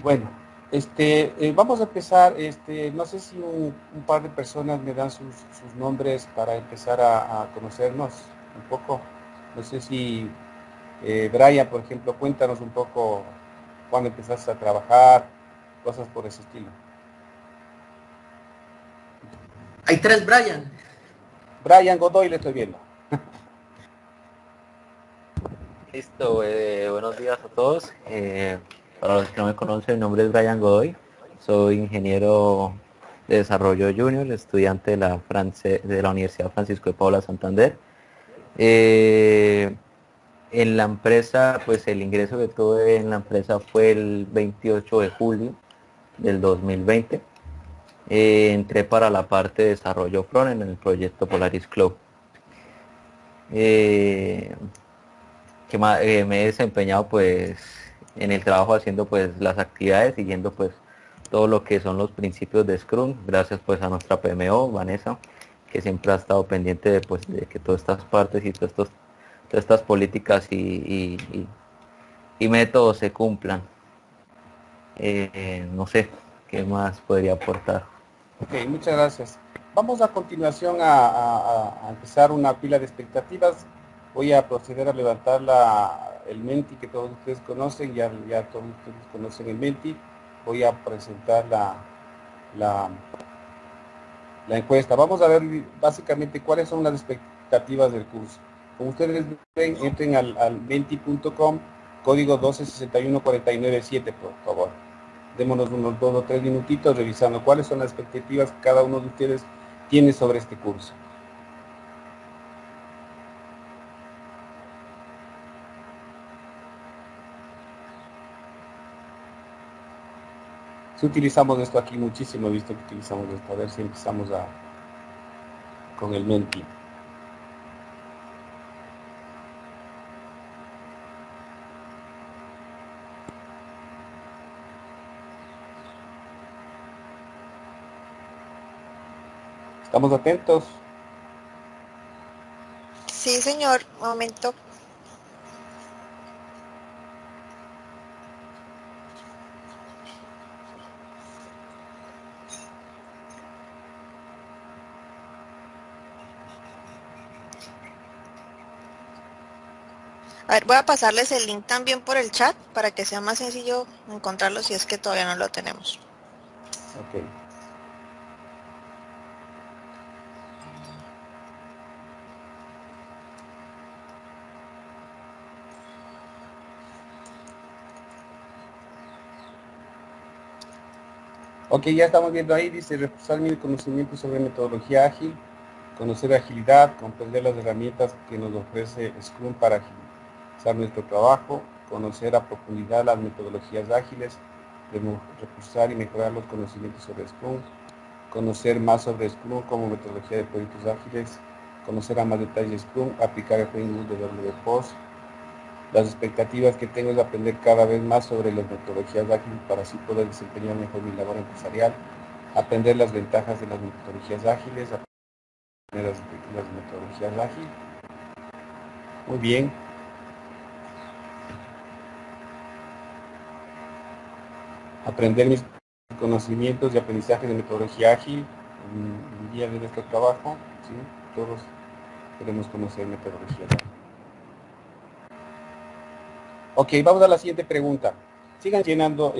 Bueno, vamos a empezar. No sé si un par de personas me dan sus nombres para empezar a conocernos un poco. No sé si Brian, por ejemplo, cuéntanos un poco cuándo empezaste a trabajar, cosas por ese estilo. Hay tres Brian. Brian Godoy le estoy viendo. Listo, buenos días a todos. Para los que no me conocen, mi nombre es Brian Godoy. Soy ingeniero de desarrollo junior, estudiante de la Universidad Francisco de Paula Santander. Eh, en la empresa, pues el ingreso que tuve en la empresa fue el 28 de julio del 2020. Entré para la parte de desarrollo front en el proyecto Polaris Cloud. Eh, me he desempeñado pues en el trabajo haciendo pues las actividades, siguiendo pues todo lo que son los principios de Scrum, gracias pues a nuestra PMO, Vanessa, que siempre ha estado pendiente de pues de que todas estas partes y todas estas políticas y métodos se cumplan. No sé qué más podría aportar. Ok, muchas gracias. Vamos a continuación a empezar una pila de expectativas. Voy a proceder a levantar el Menti que todos ustedes conocen, ya todos ustedes conocen el Menti. Voy a presentar la, la encuesta. Vamos a ver básicamente cuáles son las expectativas del curso. Como ustedes ven, entren al menti.com, código 1261497, por favor. Démonos unos 2 o 3 minutitos revisando cuáles son las expectativas que cada uno de ustedes tiene sobre este curso. Si utilizamos esto aquí muchísimo, he visto que utilizamos esto. A ver si empezamos con el Menti. ¿Estamos atentos? Sí, señor, momento. A ver, voy a pasarles el link también por el chat para que sea más sencillo encontrarlo si es que todavía no lo tenemos. Ok. Ok, ya estamos viendo ahí, dice reforzar mi conocimiento sobre metodología ágil, conocer agilidad, comprender las herramientas que nos ofrece Scrum para agilizar nuestro trabajo, conocer a profundidad las metodologías ágiles, reforzar y mejorar los conocimientos sobre Scrum, conocer más sobre Scrum como metodología de proyectos ágiles, conocer a más detalle Scrum, aplicar el framework de WPOS. Las expectativas que tengo es aprender cada vez más sobre las metodologías ágiles para así poder desempeñar mejor mi labor empresarial, aprender las ventajas de las metodologías ágiles, aprender las metodologías ágiles. Muy bien. Aprender mis conocimientos y aprendizaje de metodología ágil en el día de nuestro trabajo. ¿Sí? Todos queremos conocer metodología ágil. Ok, vamos a la siguiente pregunta. Sigan llenando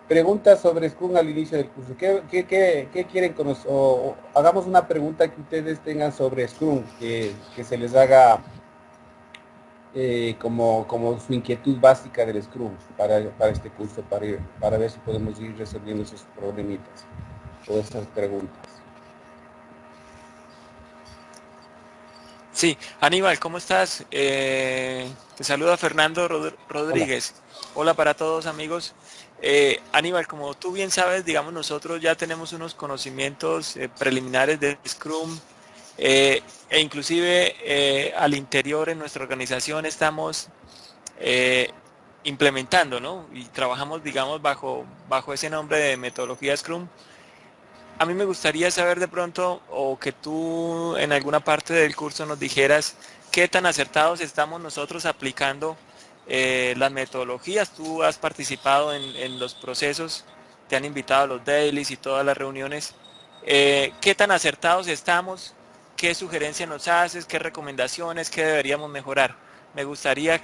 preguntas sobre Scrum al inicio del curso. ¿Qué quieren conocer? O hagamos una pregunta que ustedes tengan sobre Scrum, que se les haga como su inquietud básica del Scrum para este curso, para ver si podemos ir resolviendo esos problemitas o esas preguntas. Sí, Aníbal, ¿cómo estás? Te saluda Fernando Hola. Rodríguez. Hola para todos, amigos. Aníbal, como tú bien sabes, digamos, nosotros ya tenemos unos conocimientos preliminares de Scrum e inclusive al interior en nuestra organización estamos eh, implementando, ¿no? Y trabajamos, digamos, bajo ese nombre de metodología Scrum. A mí me gustaría saber de pronto, o que tú en alguna parte del curso nos dijeras qué tan acertados estamos nosotros aplicando las metodologías, tú has participado en los procesos, te han invitado a los dailies y todas las reuniones. ¿Qué tan acertados estamos? ¿Qué sugerencias nos haces? ¿Qué recomendaciones? ¿Qué deberíamos mejorar? Me gustaría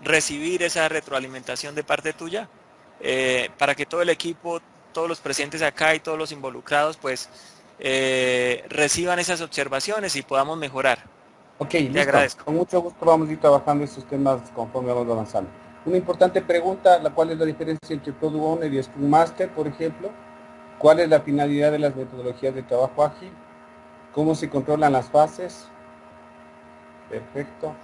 recibir esa retroalimentación de parte tuya para que todo el equipo, todos los presentes acá y todos los involucrados pues reciban esas observaciones y podamos mejorar. Ok, Te listo. agradezco. Con mucho gusto vamos a ir trabajando estos temas conforme vamos avanzando. Una importante pregunta, ¿cuál es la diferencia entre Product Owner y Scrum Master, por ejemplo? ¿Cuál es la finalidad de las metodologías de trabajo ágil? ¿Cómo se controlan las fases? Perfecto.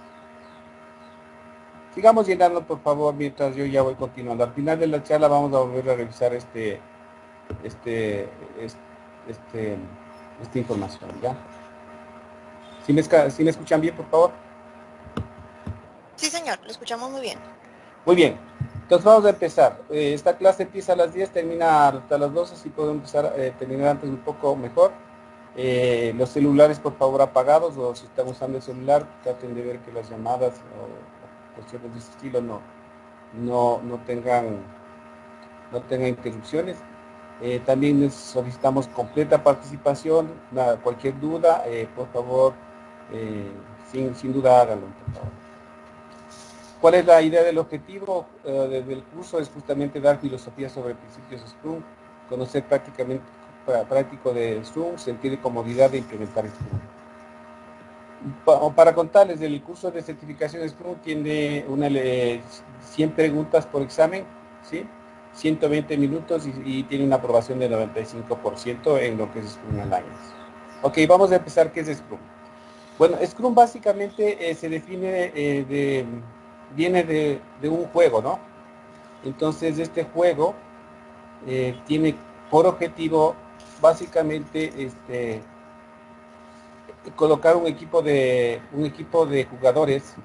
Sigamos llenando, por favor, mientras yo ya voy continuando. Al final de la charla vamos a volver a revisar esta información, ¿ya? ¿Sí me escuchan bien, por favor? Sí, señor, lo escuchamos muy bien. Muy bien. Entonces vamos a empezar. Esta clase empieza a las 10, termina hasta las 12, si puedo empezar, terminar antes un poco mejor. Los celulares, por favor, apagados, o si están usando el celular, traten de ver que las llamadas o cuestiones de ese estilo no tengan interrupciones. También les solicitamos completa participación. Cualquier duda, por favor, sin duda háganlo, por favor. ¿Cuál es la idea del objetivo del curso? Es justamente dar filosofía sobre principios de Scrum, conocer práctico de Scrum, sentir de comodidad de implementar Scrum. Para contarles, el curso de certificación Scrum tiene 100 preguntas por examen, ¿sí? 120 minutos y tiene una aprobación del 95% en lo que es Scrum Alliance. Ok, vamos a empezar. ¿Qué es Scrum? Bueno, Scrum básicamente se define viene de un juego, ¿no? Entonces este juego tiene por objetivo básicamente colocar un equipo de jugadores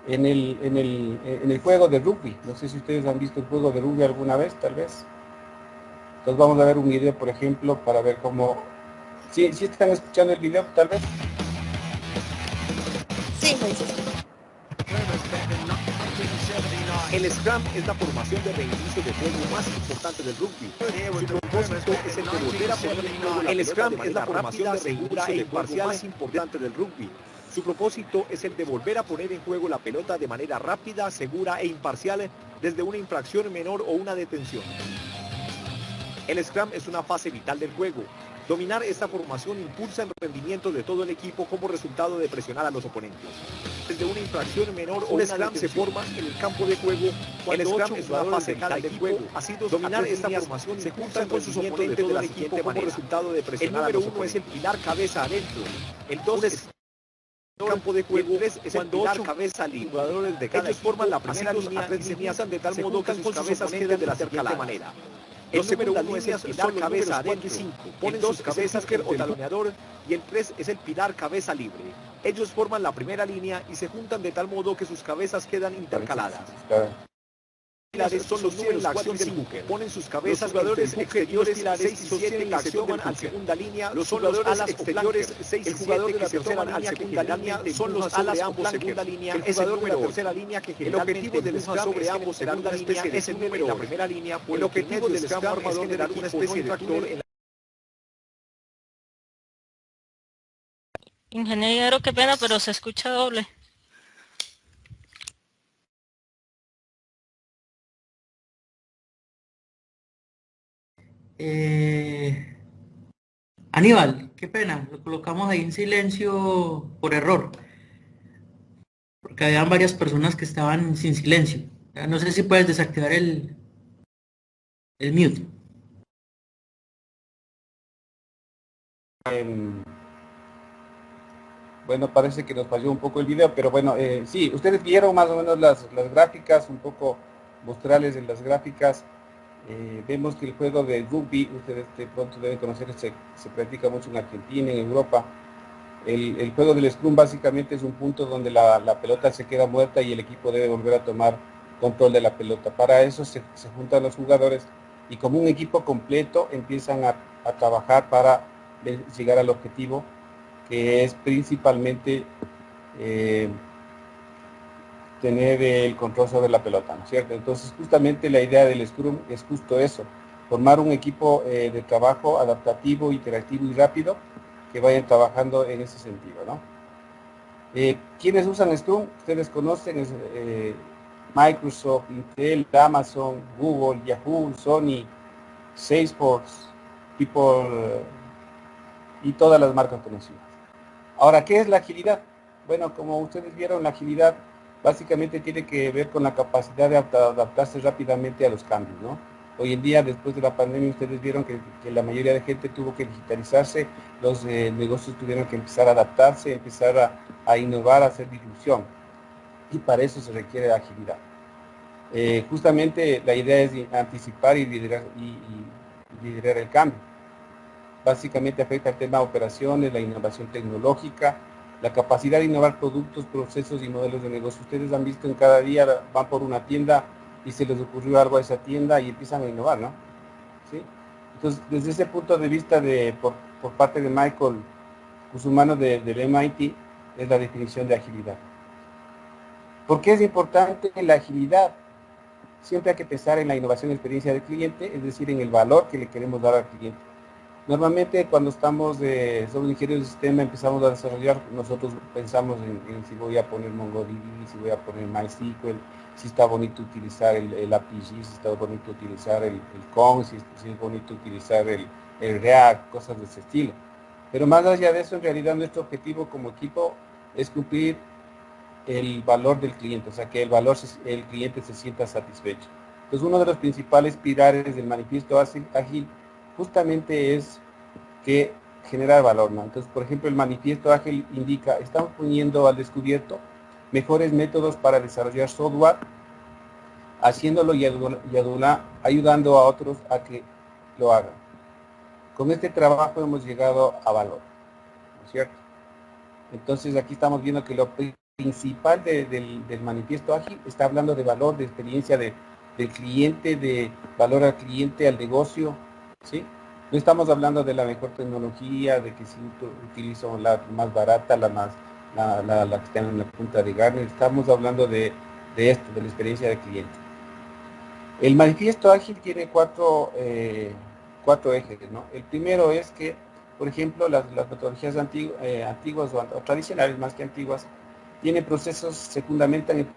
en el juego de rugby. No sé si ustedes han visto el juego de rugby alguna vez, tal vez. Entonces vamos a ver un video, por ejemplo, para ver cómo... ¿Sí están escuchando el video, tal vez? Sí, lo dices. El Scrum es la formación de reinicio de juego más importante del rugby. Su propósito es el de volver a poner en juego la pelota. El Scrum es la formación de reinicio de juego más importante del rugby. Su propósito es el de volver a poner en juego la pelota de manera rápida, segura e imparcial desde una infracción menor o una detención. El Scrum es una fase vital del juego. Dominar esta formación impulsa el rendimiento de todo el equipo como resultado de presionar a los oponentes. Desde una infracción menor o una Scrum se forma en el campo de juego. El Scrum es una fase vital del juego. Así dominar esta formación se juntan con sus oponentes de la siguiente como resultado de presionar a los oponentes. El número 1 es el pilar cabeza adentro. El 2 es el campo de juego. El 3 es el pilar cabeza libre. Jugadores de cada ellos forman la primera línea y se juntan de tal modo que sus cabezas queden de la siguiente manera. El número 1 es el pilar cabeza adentro, ponen sus cabezas o taloneador, y el 3 es el pilar cabeza libre. Ellos forman la primera línea y se juntan de tal modo que sus cabezas quedan intercaladas. Pilares son los números 4 y 5, ponen sus cabezas, los jugadores exteriores 6 y 7 que se toman a segunda línea, los jugadores exteriores 6 y 7 que se toman a segunda línea, son los alas ambos segunda línea, el jugador de la tercera línea que generalmente empuja sobre ambos segunda línea es el número en la primera línea, el objetivo del Scrum es generar una especie de túnel en la... Ingeniero, qué pena, pero se escucha doble. Aníbal, qué pena, lo colocamos ahí en silencio por error, porque habían varias personas que estaban sin silencio. No sé si puedes desactivar el mute. Bueno, parece que nos falló un poco el video, pero bueno, sí, ustedes vieron más o menos las gráficas, un poco mostrarles en las gráficas. Vemos que el juego de rugby, ustedes de pronto deben conocer, se practica mucho en Argentina, en Europa. El juego del Scrum básicamente es un punto donde la pelota se queda muerta y el equipo debe volver a tomar control de la pelota. Para eso se juntan los jugadores y como un equipo completo empiezan a trabajar para llegar al objetivo, que es principalmente tener el control sobre la pelota, ¿no es cierto? Entonces, justamente la idea del Scrum es justo eso, formar un equipo de trabajo adaptativo, interactivo y rápido que vayan trabajando en ese sentido, ¿no? ¿Quiénes usan Scrum? Ustedes conocen, es, Microsoft, Intel, Amazon, Google, Yahoo, Sony, Salesforce, People y todas las marcas conocidas. Ahora, ¿qué es la agilidad? Bueno, como ustedes vieron, la agilidad básicamente tiene que ver con la capacidad de adaptarse rápidamente a los cambios, ¿no? Hoy en día, después de la pandemia, ustedes vieron que la mayoría de gente tuvo que digitalizarse, los negocios tuvieron que empezar a adaptarse, empezar a innovar, a hacer disrupción. Y para eso se requiere agilidad. Justamente la idea es anticipar y liderar el cambio. Básicamente afecta el tema de operaciones, la innovación tecnológica, la capacidad de innovar productos, procesos y modelos de negocio. Ustedes han visto en cada día, van por una tienda y se les ocurrió algo a esa tienda y empiezan a innovar, ¿no? ¿Sí? Entonces, desde ese punto de vista, por parte de Michael Cusumano del MIT, es la definición de agilidad. ¿Por qué es importante la agilidad? Siempre hay que pensar en la innovación y experiencia del cliente, es decir, en el valor que le queremos dar al cliente. Normalmente cuando somos ingenieros de sistema, empezamos a desarrollar, nosotros pensamos en si voy a poner MongoDB, si voy a poner MySQL, si está bonito utilizar el API, si está bonito utilizar el Kong, si es bonito utilizar el React, cosas de ese estilo. Pero más allá de eso, en realidad nuestro objetivo como equipo es cumplir el valor del cliente, o sea, que el cliente se sienta satisfecho. Entonces, uno de los principales pilares del manifiesto ágil justamente es que generar valor, ¿no? Entonces, por ejemplo, el manifiesto ágil indica, estamos poniendo al descubierto mejores métodos para desarrollar software, haciéndolo y ayudando a otros a que lo hagan. Con este trabajo hemos llegado a valor, ¿no es cierto? Entonces, aquí estamos viendo que lo principal del manifiesto ágil está hablando de valor, de experiencia del cliente, de valor al cliente, al negocio, ¿sí? No estamos hablando de la mejor tecnología, de que si utilizo la más barata, la que está en la punta de Gartner. Estamos hablando de esto, de la experiencia del cliente. El manifiesto ágil tiene cuatro ejes, ¿no? El primero es que, por ejemplo, las metodologías antiguas o tradicionales, más que antiguas, tienen procesos, se fundamentan en...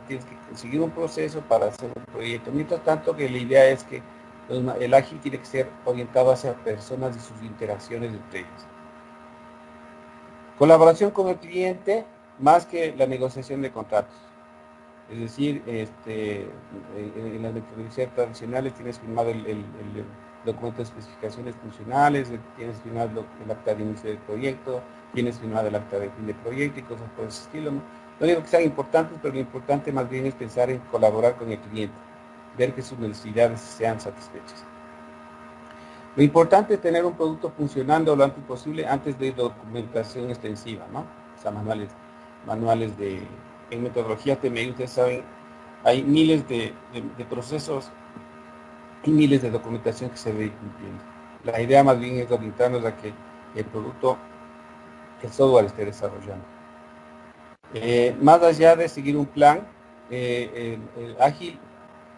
Tienes que conseguir un proceso para hacer un proyecto. Mientras tanto, que la idea es que el ágil tiene que ser orientado hacia personas y sus interacciones entre ellas. Colaboración con el cliente más que la negociación de contratos. Es decir, en las metodologías tradicionales tienes firmado el documento de especificaciones funcionales, tienes firmado el acta de inicio del proyecto, tienes firmado el acta de fin de proyecto y cosas por ese estilo, ¿no? No digo que sean importantes, pero lo importante más bien es pensar en colaborar con el cliente, ver que sus necesidades sean satisfechas. Lo importante es tener un producto funcionando lo antes posible antes de documentación extensiva, ¿no? O sea, manuales en metodología TMI, ustedes saben, hay miles de procesos y miles de documentación que se debe cumpliendo. La idea más bien es orientarnos a que el producto, el software esté desarrollando. Más allá de seguir un plan, el ágil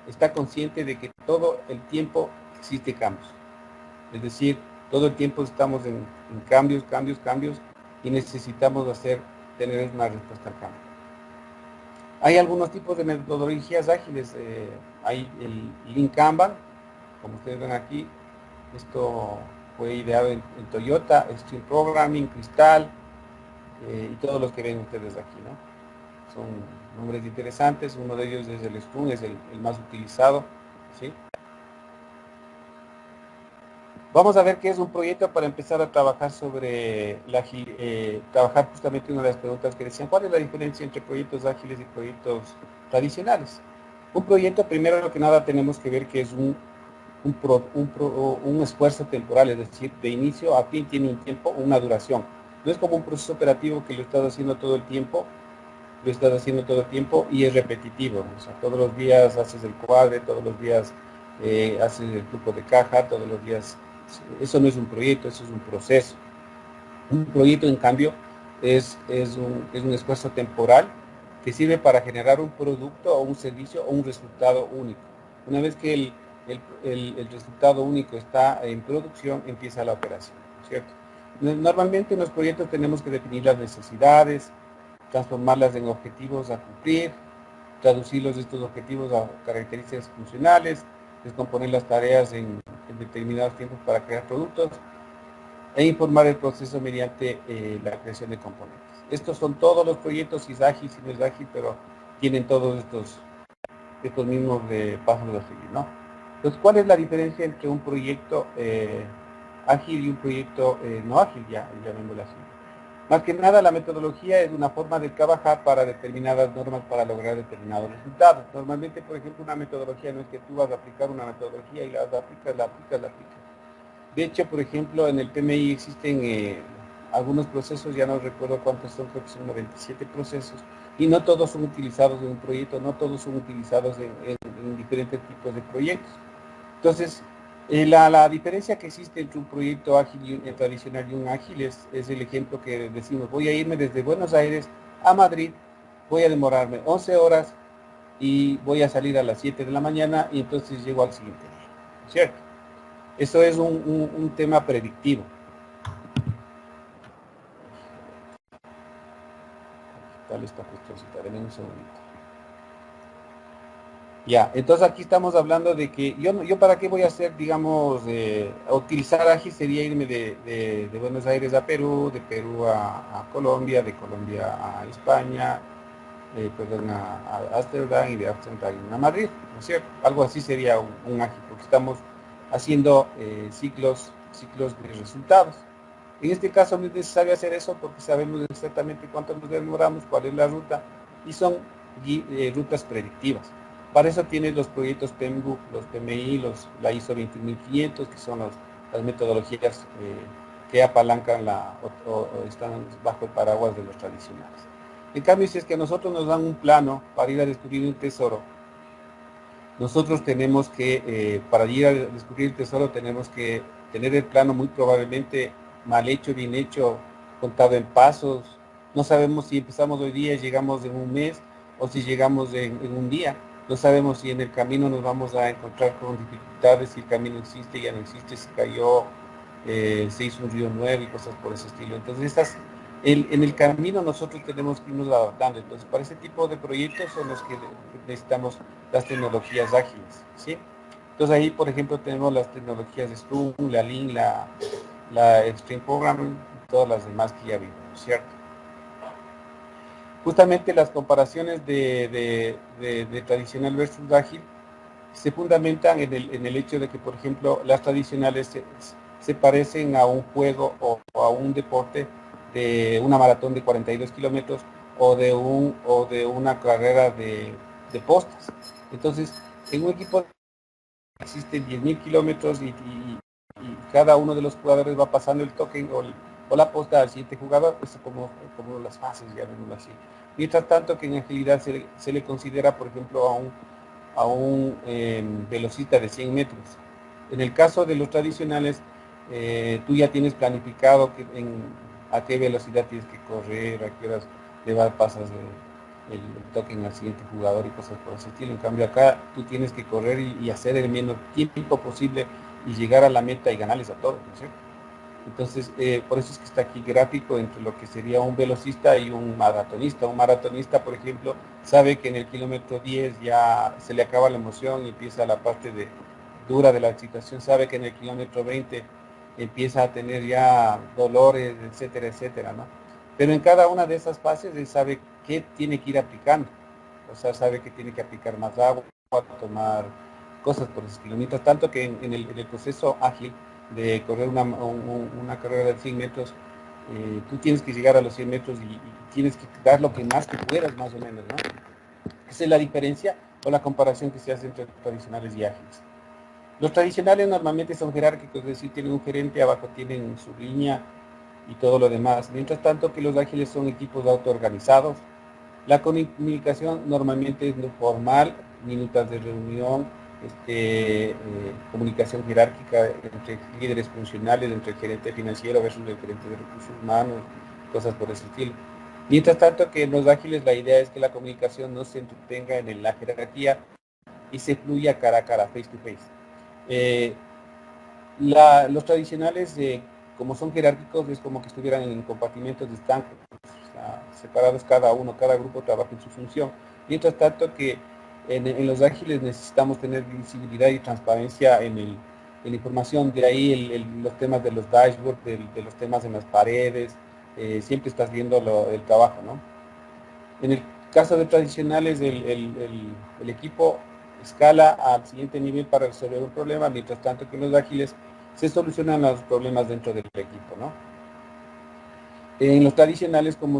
está consciente de que todo el tiempo existe cambios. Es decir, todo el tiempo estamos en cambios y necesitamos tener una respuesta al cambio. Hay algunos tipos de metodologías ágiles. Hay el Lean Kanban, como ustedes ven aquí. Esto fue ideado en Toyota, Stream Programming, Cristal, y todos los que ven ustedes aquí, ¿no? Son nombres interesantes. Uno de ellos es el Scrum, es el más utilizado, ¿sí? Vamos a ver qué es un proyecto para empezar a trabajar sobre trabajar justamente una de las preguntas que decían, ¿cuál es la diferencia entre proyectos ágiles y proyectos tradicionales? Un proyecto, primero que nada, tenemos que ver que es un esfuerzo temporal, es decir, de inicio a fin tiene un tiempo, una duración. No es como un proceso operativo que lo estás haciendo todo el tiempo, y es repetitivo. O sea, todos los días haces el cuadre, todos los días haces el flujo de caja, todos los días. Eso no es un proyecto, eso es un proceso. Un proyecto, en cambio, es un esfuerzo temporal que sirve para generar un producto o un servicio o un resultado único. Una vez que el resultado único está en producción, empieza la operación, ¿cierto? Normalmente en los proyectos tenemos que definir las necesidades, transformarlas en objetivos a cumplir, traducirlos estos objetivos a características funcionales, descomponer las tareas en determinados tiempos para crear productos e informar el proceso mediante la creación de componentes. Estos son todos los proyectos, si es ágil, si no es ágil, pero tienen todos estos mismos pasos a seguir, ¿no? Entonces, ¿cuál es la diferencia entre un proyecto ágil y un proyecto no ágil, llamémoslo así? Más que nada, la metodología es una forma de trabajar para determinadas normas para lograr determinados resultados. Normalmente, por ejemplo, una metodología no es que tú vas a aplicar una metodología y la aplicas. De hecho, por ejemplo, en el PMI existen algunos procesos, ya no recuerdo cuántos son, creo que son 97 procesos, y no todos son utilizados en un proyecto, no todos son utilizados en diferentes tipos de proyectos. Entonces, la diferencia que existe entre un proyecto ágil y tradicional y un ágil es el ejemplo que decimos, voy a irme desde Buenos Aires a Madrid, voy a demorarme 11 horas y voy a salir a las 7 de la mañana y entonces llego al siguiente día, ¿cierto? Eso es un tema predictivo. ¿Qué tal esta cuestioncita? Denme un segundito. Ya, entonces aquí estamos hablando de que yo para qué voy a hacer, digamos, a utilizar ágil sería irme de Buenos Aires a Perú, de Perú a Colombia, de Colombia a España, perdón, a Ámsterdam y de Ámsterdam a Madrid, ¿no es cierto? Algo así sería un ágil, porque estamos haciendo ciclos de resultados. En este caso no es necesario hacer eso porque sabemos exactamente cuánto nos demoramos, cuál es la ruta, y son rutas predictivas. Para eso tienes los proyectos PMBOK, los PMI, la ISO 21500, que son las metodologías que apalancan o están bajo el paraguas de los tradicionales. En cambio, si es que a nosotros nos dan un plano para ir a descubrir un tesoro, nosotros tenemos que, para ir a descubrir el tesoro, tenemos que tener el plano muy probablemente mal hecho, bien hecho, contado en pasos. No sabemos si empezamos hoy día y llegamos en un mes o si llegamos en un día. No sabemos si en el camino nos vamos a encontrar con dificultades, si el camino existe, ya no existe, si cayó, se hizo un río nuevo y cosas por ese estilo. Entonces, en el camino nosotros tenemos que irnos adaptando. Entonces, para ese tipo de proyectos son los que necesitamos las tecnologías ágiles, ¿sí? Entonces ahí, por ejemplo, tenemos las tecnologías de Scrum, la Lean, la Extreme Programming y todas las demás que ya vimos, ¿cierto? Justamente las comparaciones de tradicional versus ágil se fundamentan en el hecho de que, por ejemplo, las tradicionales se parecen a un juego o a un deporte de una maratón de 42 kilómetros o de una carrera de postas. Entonces, en un equipo existen 10.000 kilómetros y cada uno de los jugadores va pasando el token o la posta al siguiente jugador, eso como las fases, llamémoslo así. Mientras tanto que en agilidad se le considera, por ejemplo, a un velocista de 100 metros. En el caso de los tradicionales, tú ya tienes planificado a qué velocidad tienes que correr, a qué horas pasas el token al siguiente jugador y cosas por ese estilo. En cambio acá tú tienes que correr y hacer el menos tiempo posible y llegar a la meta y ganarles a todos, ¿no es cierto? Entonces, por eso es que está aquí gráfico entre lo que sería un velocista y un maratonista. Un maratonista, por ejemplo, sabe que en el kilómetro 10 ya se le acaba la emoción y empieza la parte dura de la situación. Sabe que en el kilómetro 20 empieza a tener ya dolores, etcétera, etcétera, ¿no? Pero en cada una de esas fases él sabe qué tiene que ir aplicando. O sea, sabe que tiene que aplicar más agua, tomar cosas por esos kilómetros. Tanto que en el proceso ágil de correr una carrera de 100 metros, tú tienes que llegar a los 100 metros y tienes que dar lo que más que puedas, más o menos, ¿no? Esa es la diferencia o la comparación que se hace entre tradicionales y ágiles. Los tradicionales normalmente son jerárquicos, es decir, tienen un gerente, abajo tienen su línea y todo lo demás. Mientras tanto que los ágiles son equipos autoorganizados. La comunicación normalmente es no formal, minutas de reunión, comunicación jerárquica entre líderes funcionales, entre el gerente financiero versus el gerente de recursos humanos, cosas por ese estilo. Mientras tanto que en los ágiles la idea es que la comunicación no se entretenga en la jerarquía y se fluya cara a cara, face to face. Los tradicionales, como son jerárquicos, es como que estuvieran en compartimentos de estanque, o sea, separados cada uno, cada grupo trabaja en su función. Mientras tanto que en los ágiles necesitamos tener visibilidad y transparencia en la información, de ahí los temas de los dashboards, de los temas en las paredes, siempre estás viendo el trabajo, ¿no? En el caso de tradicionales, el equipo escala al siguiente nivel para resolver un problema, mientras tanto que en los ágiles se solucionan los problemas dentro del equipo, ¿no? En los tradicionales, como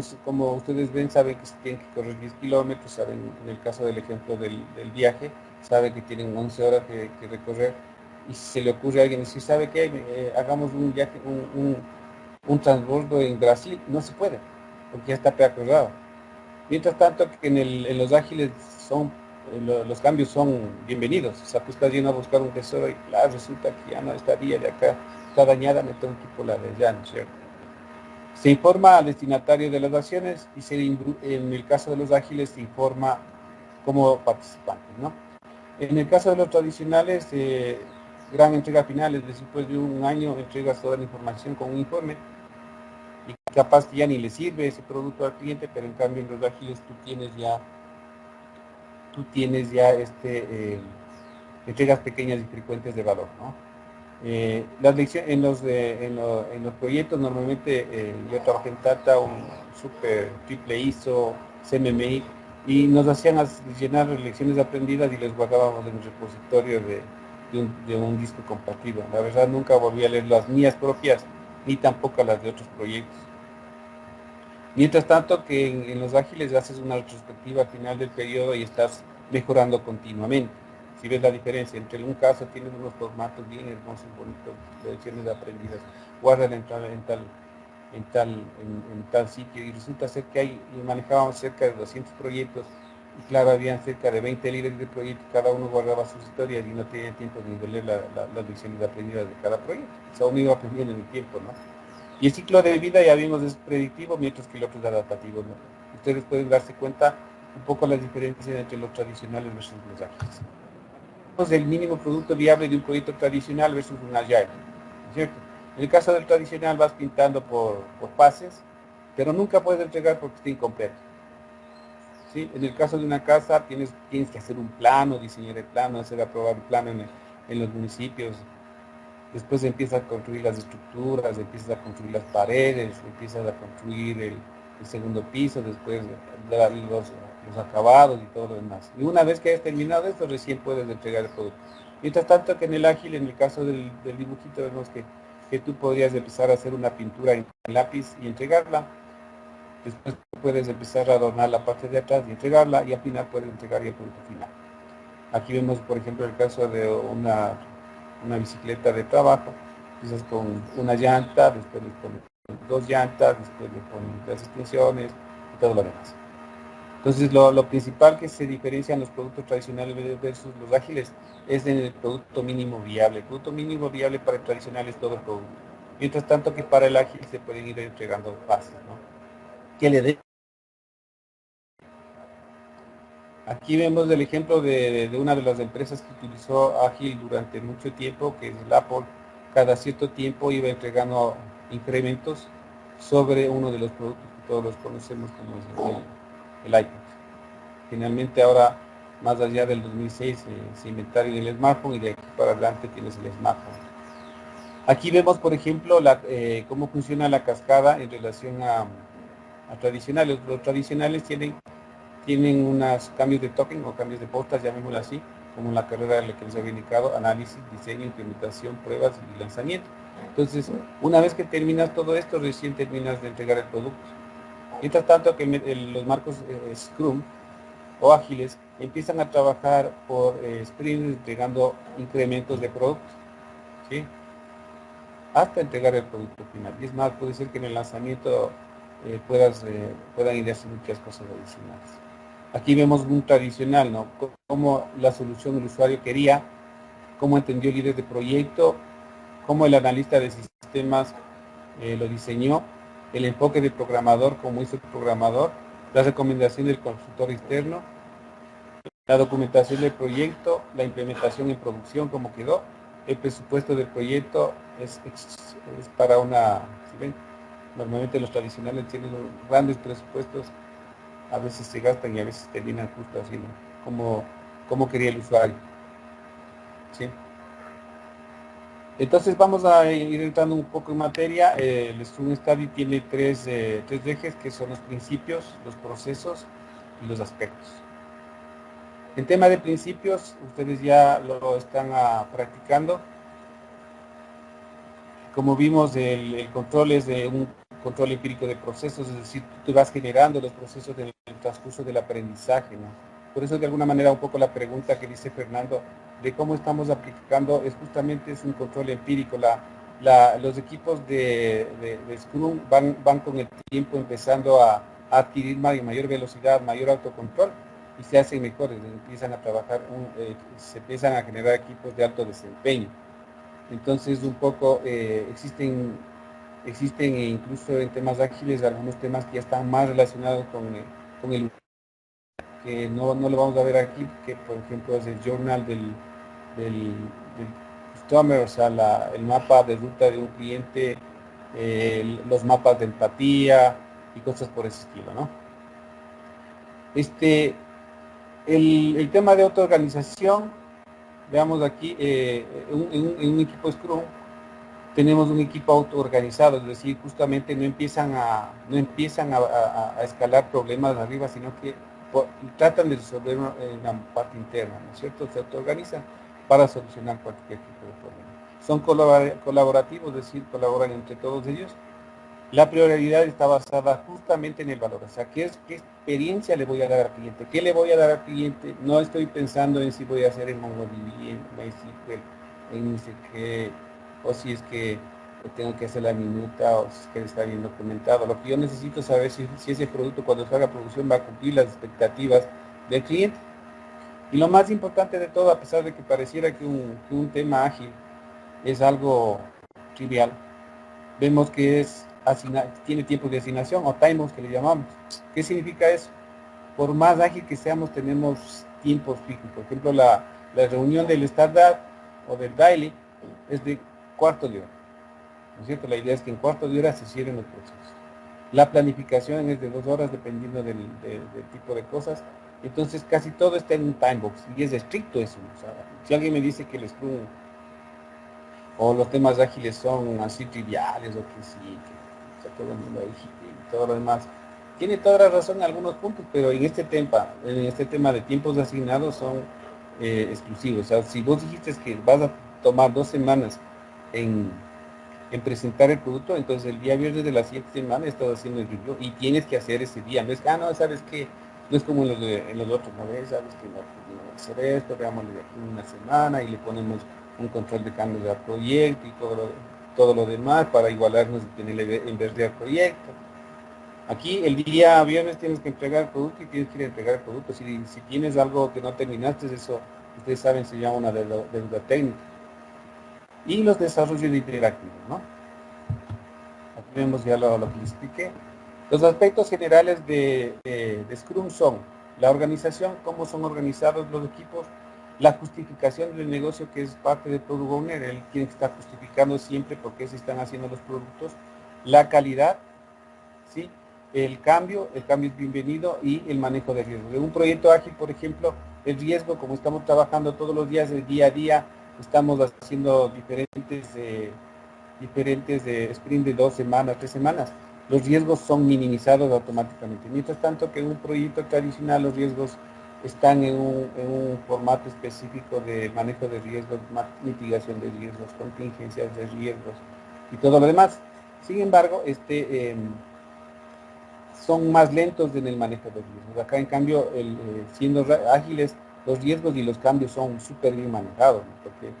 ustedes ven, saben que se tienen que correr 10 kilómetros, saben, en el caso del ejemplo del viaje, saben que tienen 11 horas que recorrer, y si se le ocurre a alguien decir, ¿sabe qué? Hagamos un viaje, un transbordo en Brasil, no se puede, porque ya está preacordado. Mientras tanto, que en los ágiles los cambios son bienvenidos. O sea, tú estás yendo a buscar un tesoro y claro, resulta que ya no esta vía de acá está dañada, me tengo que ir por la de allá, ¿no es cierto? Se informa al destinatario de las acciones y en el caso de los ágiles se informa como participante, ¿no? En el caso de los tradicionales, gran entrega final, es decir, después de un año entregas toda la información con un informe y capaz que ya ni le sirve ese producto al cliente, pero en cambio en los ágiles tú tienes ya entregas pequeñas y frecuentes de valor, ¿no? Las lecciones en los proyectos normalmente yo trabajé en Tata, un super triple ISO, CMMI, y nos hacían llenar lecciones aprendidas y les guardábamos en un repositorio de un disco compartido. La verdad nunca volví a leer las mías propias, ni tampoco las de otros proyectos. Mientras tanto que en los ágiles haces una retrospectiva al final del periodo y estás mejorando continuamente. Si ves la diferencia entre un caso tienes unos formatos bien hermosos, bonitos, lecciones aprendidas, guardan en tal sitio y resulta ser que manejábamos cerca de 200 proyectos y claro, habían cerca de 20 líderes de proyectos, cada uno guardaba sus historias y no tenía tiempo ni de leer las lecciones aprendidas de cada proyecto. O sea, uno iba aprendiendo en el tiempo, ¿no? Y el ciclo de vida ya vimos es predictivo, mientras que el otro es adaptativo, ¿no? Ustedes pueden darse cuenta un poco las diferencias entre los tradicionales versus los ágiles. El mínimo producto viable de un proyecto tradicional versus un agile, ¿no es cierto? En el caso del tradicional vas pintando por fases, pero nunca puedes entregar porque está incompleto. ¿Sí? En el caso de una casa tienes que hacer un plano, diseñar el plano, hacer aprobar el plano en los municipios. Después empiezas a construir las estructuras, empiezas a construir las paredes, empiezas a construir el segundo piso, después los acabados y todo lo demás. Y una vez que hayas terminado esto, recién puedes entregar el producto. Mientras tanto que en el ágil, en el caso del dibujito, vemos que tú podrías empezar a hacer una pintura en lápiz y entregarla. Después puedes empezar a adornar la parte de atrás y entregarla, y al final puedes entregar el producto final. Aquí vemos, por ejemplo, el caso de una bicicleta de trabajo, empiezas con una llanta, después le pones 2 llantas, después le pones 3 extensiones y todo lo demás. Entonces lo principal que se diferencia en los productos tradicionales versus los ágiles es en el producto mínimo viable. El producto mínimo viable para el tradicional es todo el producto. Mientras tanto que para el ágil se pueden ir entregando fases, ¿no? Que le dé. Aquí vemos el ejemplo de una de las empresas que utilizó ágil durante mucho tiempo, que es el Apple. Cada cierto tiempo iba entregando incrementos sobre uno de los productos que todos los conocemos como es el iPad. Finalmente ahora, más allá del 2006, se inventaron el smartphone y de aquí para adelante tienes el smartphone. Aquí vemos, por ejemplo, cómo funciona la cascada en relación a tradicionales. Los tradicionales tienen unos cambios de token o cambios de postas, llamémoslo así, como la carrera en la que les había indicado, análisis, diseño, implementación, pruebas y lanzamiento. Entonces, una vez que terminas todo esto, recién terminas de entregar el producto. Mientras tanto que los marcos Scrum o ágiles empiezan a trabajar por sprints, entregando incrementos de productos, ¿sí? Hasta entregar el producto final. Y es más, puede ser que en el lanzamiento puedan idearse muchas cosas adicionales. Aquí vemos un tradicional, ¿no? Cómo la solución del usuario quería, cómo entendió el líder de proyecto, cómo el analista de sistemas lo diseñó, el enfoque del programador, como hizo el programador, la recomendación del consultor externo, la documentación del proyecto, la implementación en producción, como quedó, el presupuesto del proyecto es para una, ¿sí ven? Normalmente los tradicionales tienen grandes presupuestos, a veces se gastan y a veces terminan justo así, ¿no? Como quería el usuario. ¿Sí? Entonces vamos a ir entrando un poco en materia. El Scrum Study tiene tres ejes, que son los principios, los procesos y los aspectos. En tema de principios, ustedes ya lo están practicando. Como vimos, el control es de un control empírico de procesos, es decir, tú vas generando los procesos en el transcurso del aprendizaje, ¿no? Por eso, de alguna manera, un poco la pregunta que dice Fernando, de cómo estamos aplicando, es justamente un control empírico. Los equipos de Scrum van con el tiempo empezando a adquirir mayor velocidad, mayor autocontrol, y se hacen mejores, empiezan a trabajar, se empiezan a generar equipos de alto desempeño. Entonces, un poco existen incluso en temas ágiles algunos temas que ya están más relacionados con el que no lo vamos a ver aquí, que por ejemplo es el journal del customer, o sea, el mapa de ruta de un cliente, los mapas de empatía y cosas por ese estilo, ¿no? El tema de autoorganización, veamos aquí, en un equipo Scrum, tenemos un equipo autoorganizado, es decir, justamente no empiezan a escalar problemas arriba, sino que tratan de resolver en la parte interna, ¿no es cierto? Se autoorganizan para solucionar cualquier tipo de problema. Son colaborativos, es decir, colaboran entre todos ellos. La prioridad está basada justamente en el valor, o sea, ¿qué experiencia le voy a dar al cliente? ¿Qué le voy a dar al cliente? No estoy pensando en si voy a hacer en MongoDB, en MySQL, en no sé qué, o si es que tengo que hacer la minuta, o si es que está bien documentado. Lo que yo necesito saber si ese producto cuando salga a producción va a cumplir las expectativas del cliente. Y lo más importante de todo, a pesar de que pareciera que un tema ágil es algo trivial, vemos que tiene tiempo de asignación o timebox que le llamamos. ¿Qué significa eso? Por más ágil que seamos, tenemos tiempos fijos. Por ejemplo, la reunión del startup o del daily es de cuarto de hora, ¿no es cierto? La idea es que en cuarto de hora se cierren los procesos. La planificación es de 2 horas dependiendo del tipo de cosas. Entonces casi todo está en un timebox y es estricto eso. O sea, si alguien me dice que el Scrum o los temas ágiles son así triviales o que sí, que todo el mundo y todo lo demás, tiene toda la razón en algunos puntos, pero en este tema de tiempos asignados son exclusivos. O sea, si vos dijiste que vas a tomar 2 semanas en presentar el producto, entonces el día viernes de la siguiente semana estás haciendo el review y tienes que hacer ese día. No es que, no, sabes que no es como en los otros, ¿no ves? Sabes que no podemos hacer esto, veámosle de aquí una semana y le ponemos un control de cambios al proyecto y todo lo demás para igualarnos en verde al proyecto. Aquí el día viernes tienes que entregar el producto y tienes que ir a entregar el producto. Si tienes algo que no terminaste, eso ustedes saben se llama una deuda técnica. Y los desarrollos interactivos, ¿no? Aquí vemos ya lo que les expliqué. Los aspectos generales de Scrum son la organización, cómo son organizados los equipos, la justificación del negocio, que es parte del Product Owner, él tiene que estar justificando siempre por qué se están haciendo los productos, la calidad, ¿sí? El cambio es bienvenido, y el manejo de riesgo. De un proyecto ágil, por ejemplo, el riesgo, como estamos trabajando todos los días, el día a día, estamos haciendo diferentes sprint de 2 semanas, 3 semanas. Los riesgos son minimizados automáticamente. Mientras tanto que en un proyecto tradicional los riesgos están en un formato específico de manejo de riesgos, mitigación de riesgos, contingencias de riesgos y todo lo demás. Sin embargo, son más lentos en el manejo de riesgos. Acá, en cambio, siendo ágiles, los riesgos y los cambios son súper bien manejados, ¿no? Porque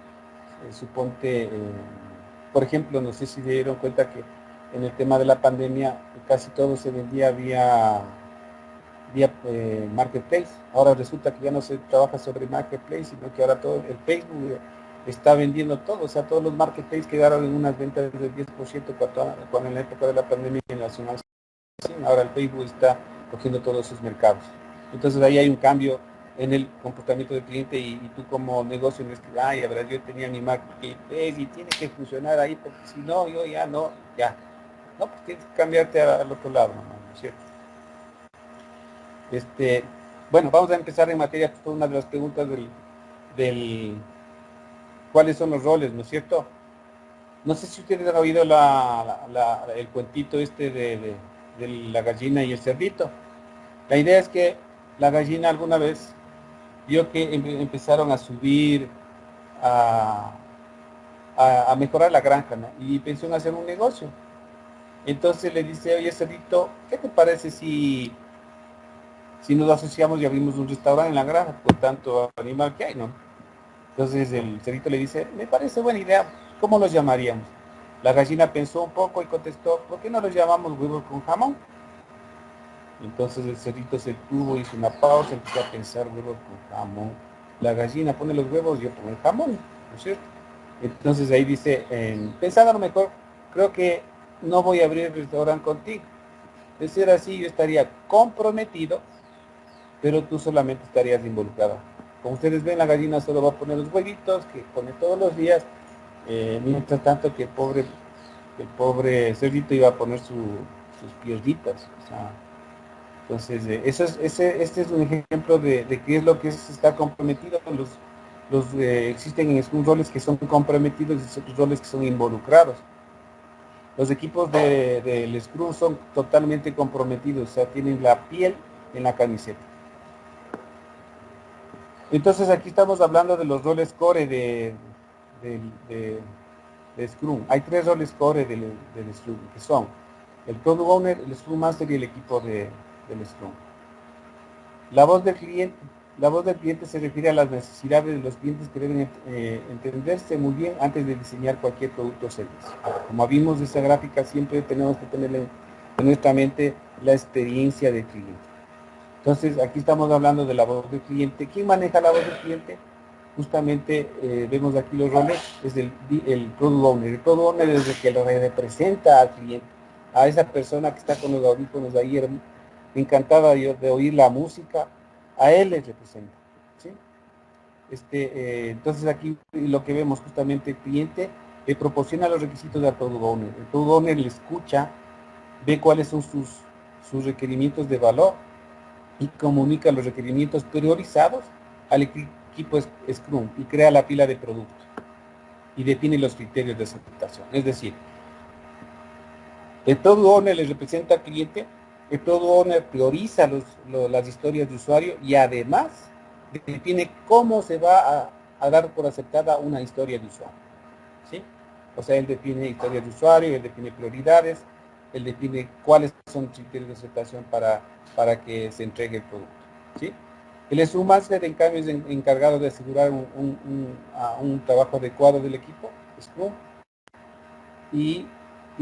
suponte, por ejemplo, no sé si se dieron cuenta que en el tema de la pandemia casi todo se vendía vía marketplace. Ahora resulta que ya no se trabaja sobre marketplace, sino que ahora todo el Facebook está vendiendo todo, o sea, todos los marketplaces quedaron en unas ventas del 10% cuando en la época de la pandemia nacional, ahora el Facebook está cogiendo todos esos mercados. Entonces ahí hay un cambio en el comportamiento del cliente y tú como negocio no es que, ay, a ver, yo tenía mi marketplace y tiene que funcionar ahí porque si no, yo ya no, ya. No, pues tienes que cambiarte al otro lado, ¿no es cierto? Bueno, vamos a empezar en materia, pues, una de las preguntas del cuáles son los roles, ¿no es cierto? No sé si ustedes han oído el cuentito de la gallina y el cerdito. La idea es que la gallina alguna vez vio que empezaron a subir, a, a mejorar la granja, ¿no? Y pensó en hacer un negocio. Entonces le dice, oye, cerdito, ¿qué te parece si nos asociamos y abrimos un restaurante en la granja por tanto animal que hay, ¿no? Entonces el cerdito le dice, me parece buena idea, ¿cómo los llamaríamos? La gallina pensó un poco y contestó, ¿por qué no los llamamos huevos con jamón? Entonces el cerdito se tuvo, hizo una pausa, empezó a pensar huevos con jamón. La gallina pone los huevos, yo pongo el jamón, ¿no es cierto? Entonces ahí dice, pensando a lo mejor, creo que no voy a abrir el restaurante contigo. De ser así, yo estaría comprometido, pero tú solamente estarías involucrada. Como ustedes ven, la gallina solo va a poner los huevitos que pone todos los días, mientras tanto que el pobre cerdito iba a poner sus piernitas. O sea, entonces, este es un ejemplo de qué es lo que es estar comprometido. Existen en Scrum roles que son comprometidos y otros roles que son involucrados. Los equipos del Scrum son totalmente comprometidos, o sea, tienen la piel en la camiseta. Entonces aquí estamos hablando de los roles core de Scrum. Hay 3 roles core del Scrum, que son el Product Owner, el Scrum Master y el equipo del Scrum. La voz del cliente se refiere a las necesidades de los clientes que deben entenderse muy bien antes de diseñar cualquier producto o servicio. Como vimos de esa gráfica, siempre tenemos que tener en nuestra mente la experiencia del cliente. Entonces, aquí estamos hablando de la voz del cliente. ¿Quién maneja la voz del cliente? Justamente vemos aquí los roles, es el Product Owner. El Product Owner es el que lo representa al cliente, a esa persona que está con los audífonos ahí, encantada de oír la música, a él les representa, ¿sí? Entonces aquí lo que vemos justamente, el cliente le proporciona los requisitos al Product Owner. El Product Owner le escucha, ve cuáles son sus requerimientos de valor y comunica los requerimientos priorizados al equipo Scrum y crea la pila de productos y define los criterios de aceptación. Es decir, el Product Owner le representa al cliente, el Product Owner prioriza las historias de usuario y además define cómo se va a dar por aceptada una historia de usuario, ¿sí? O sea, él define historias de usuario, él define prioridades, él define cuáles son los criterios de aceptación para que se entregue el producto, ¿sí? El Scrum Master, en cambio, es encargado de asegurar un trabajo adecuado del equipo Scrum y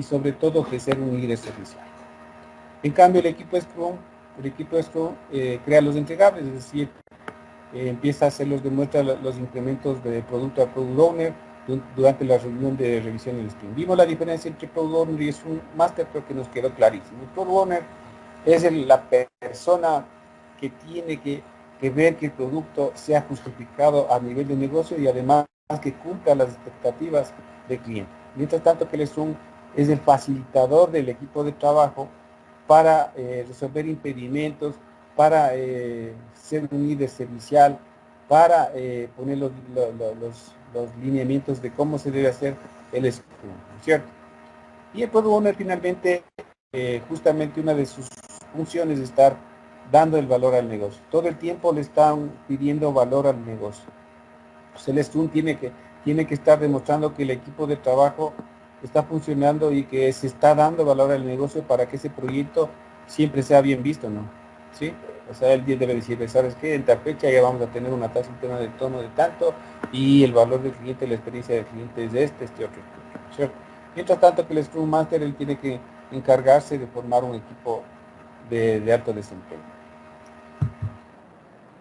sobre todo ofrecer un líder servicial. En cambio, el equipo Scrum crea los entregables, es decir, empieza a hacer los incrementos de producto a Product Owner durante la reunión de revisión del sprint. Vimos la diferencia entre Product Owner y Scrum Master, creo que nos quedó clarísimo. El Product Owner es la persona que tiene que ver que el producto sea justificado a nivel de negocio y además que cumpla las expectativas del cliente. Mientras tanto que el Scrum es el facilitador del equipo de trabajo para resolver impedimentos, para ser un líder servicial, para poner los lineamientos de cómo se debe hacer el Scrum, ¿cierto? Y el Product Owner finalmente, justamente una de sus funciones es estar dando el valor al negocio. Todo el tiempo le están pidiendo valor al negocio. Pues el Scrum tiene que estar demostrando que el equipo de trabajo está funcionando y que se está dando valor al negocio para que ese proyecto siempre sea bien visto, ¿no? ¿Sí? O sea, el 10 debe decir, ¿sabes qué? En tal fecha ya vamos a tener una tasa interna de tono de tanto y el valor del cliente, la experiencia del cliente es de este otro, ¿cierto? Mientras tanto que el Scrum Master, él tiene que encargarse de formar un equipo de alto desempeño.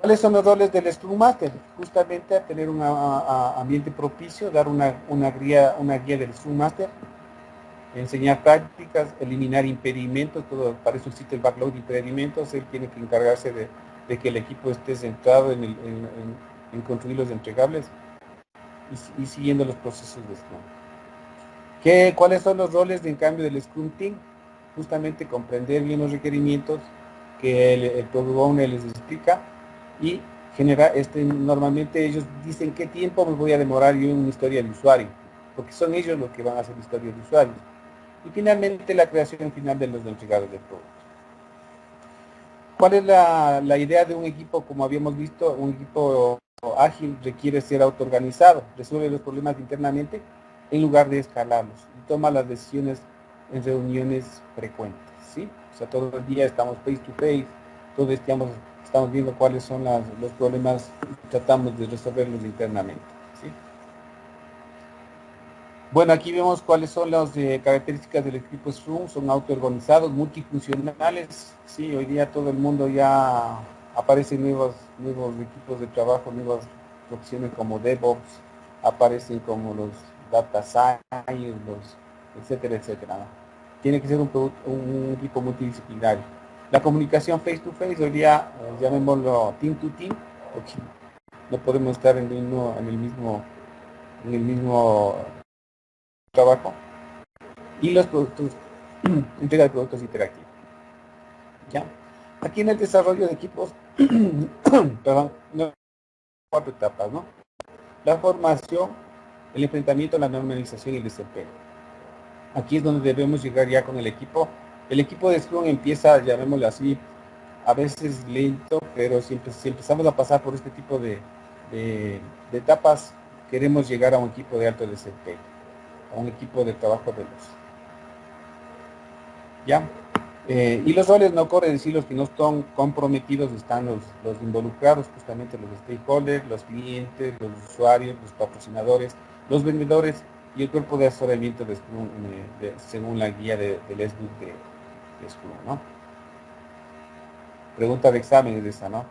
¿Cuáles son los roles del Scrum Master? Justamente a tener un ambiente propicio, dar una guía del Scrum Master, enseñar prácticas, eliminar impedimentos, todo, para eso existe el backlog de impedimentos. Él tiene que encargarse de que el equipo esté centrado en construir los entregables y siguiendo los procesos de Scrum. ¿Cuáles son los roles en cambio del Scrum Team? Justamente comprender bien los requerimientos que el Product Owner les explica y genera, normalmente ellos dicen qué tiempo me voy a demorar yo en una historia de usuario, porque son ellos los que van a hacer historias de usuarios. Y finalmente la creación final de los entregados del producto. ¿Cuál es la idea de un equipo? Como habíamos visto, un equipo ágil requiere ser autoorganizado, resuelve los problemas internamente en lugar de escalarlos y toma las decisiones en reuniones frecuentes, ¿sí? O sea, todo el día estamos face to face, todo estamos viendo cuáles son los problemas y tratamos de resolverlos internamente, ¿sí? Bueno, aquí vemos cuáles son las características del equipo Scrum. Son autoorganizados, multifuncionales. Sí, hoy día todo el mundo ya aparecen nuevos equipos de trabajo, nuevas opciones como DevOps, aparecen como los Data Science, etcétera, etcétera, ¿no? Tiene que ser un equipo multidisciplinario. La comunicación face to face, hoy día llamémoslo team to team, porque no podemos estar en el mismo trabajo, y los productos, entrega de productos interactivos. ¿Ya? Aquí en el desarrollo de equipos, perdón, 4 etapas, ¿no? La formación, el enfrentamiento, la normalización y el desempeño. Aquí es donde debemos llegar ya con el equipo. El equipo de Scrum empieza, llamémoslo así, a veces lento, pero si empezamos a pasar por este tipo de etapas, queremos llegar a un equipo de alto desempeño, a un equipo de trabajo veloz. ¿Ya? Y los roles no corren, sí, los que no están comprometidos están los involucrados, justamente los stakeholders, los clientes, los usuarios, los patrocinadores, los vendedores y el cuerpo de asesoramiento de Scrum, según la guía del SBUC de Scrum, ¿no? Pregunta de examen es esa, ¿no?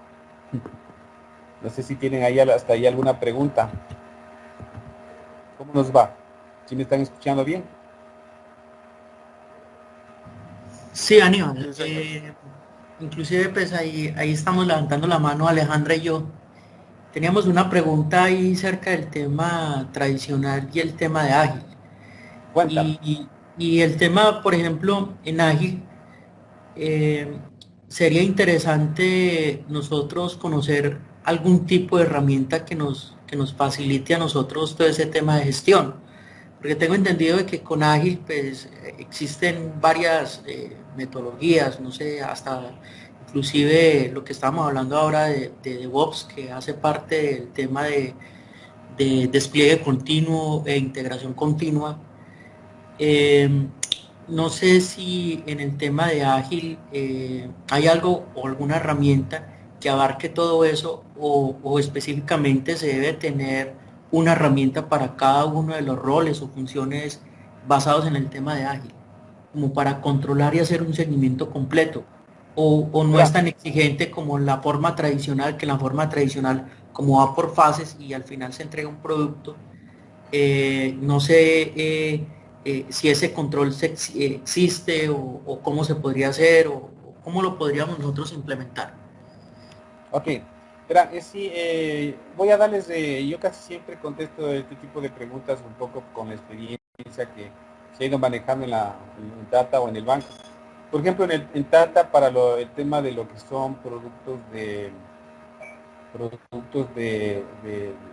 No sé si tienen ahí hasta ahí alguna pregunta. ¿Cómo nos va? ¿Sí me están escuchando bien? Sí, Aníbal. Inclusive pues ahí estamos levantando la mano Alejandra y yo. Teníamos una pregunta ahí cerca del tema tradicional y el tema de ágil. Cuéntame. Y el tema, por ejemplo, en ágil, sería interesante nosotros conocer algún tipo de herramienta que nos facilite a nosotros todo ese tema de gestión. Porque tengo entendido de que con ágil pues existen varias metodologías, no sé, hasta inclusive lo que estábamos hablando ahora de DevOps, que hace parte del tema de despliegue continuo e integración continua. No sé si en el tema de ágil hay algo o alguna herramienta que abarque todo eso o específicamente se debe tener una herramienta para cada uno de los roles o funciones basados en el tema de ágil, como para controlar y hacer un seguimiento completo. O no es tan exigente como la forma tradicional, que la forma tradicional como va por fases y al final se entrega un producto. No sé si ese control existe o cómo se podría hacer o cómo lo podríamos nosotros implementar. Ok, verán, sí, voy a darles, yo casi siempre contesto este tipo de preguntas un poco con la experiencia que se ha ido manejando en Tata o en el banco. Por ejemplo, en Tata, para el tema de lo que son productos de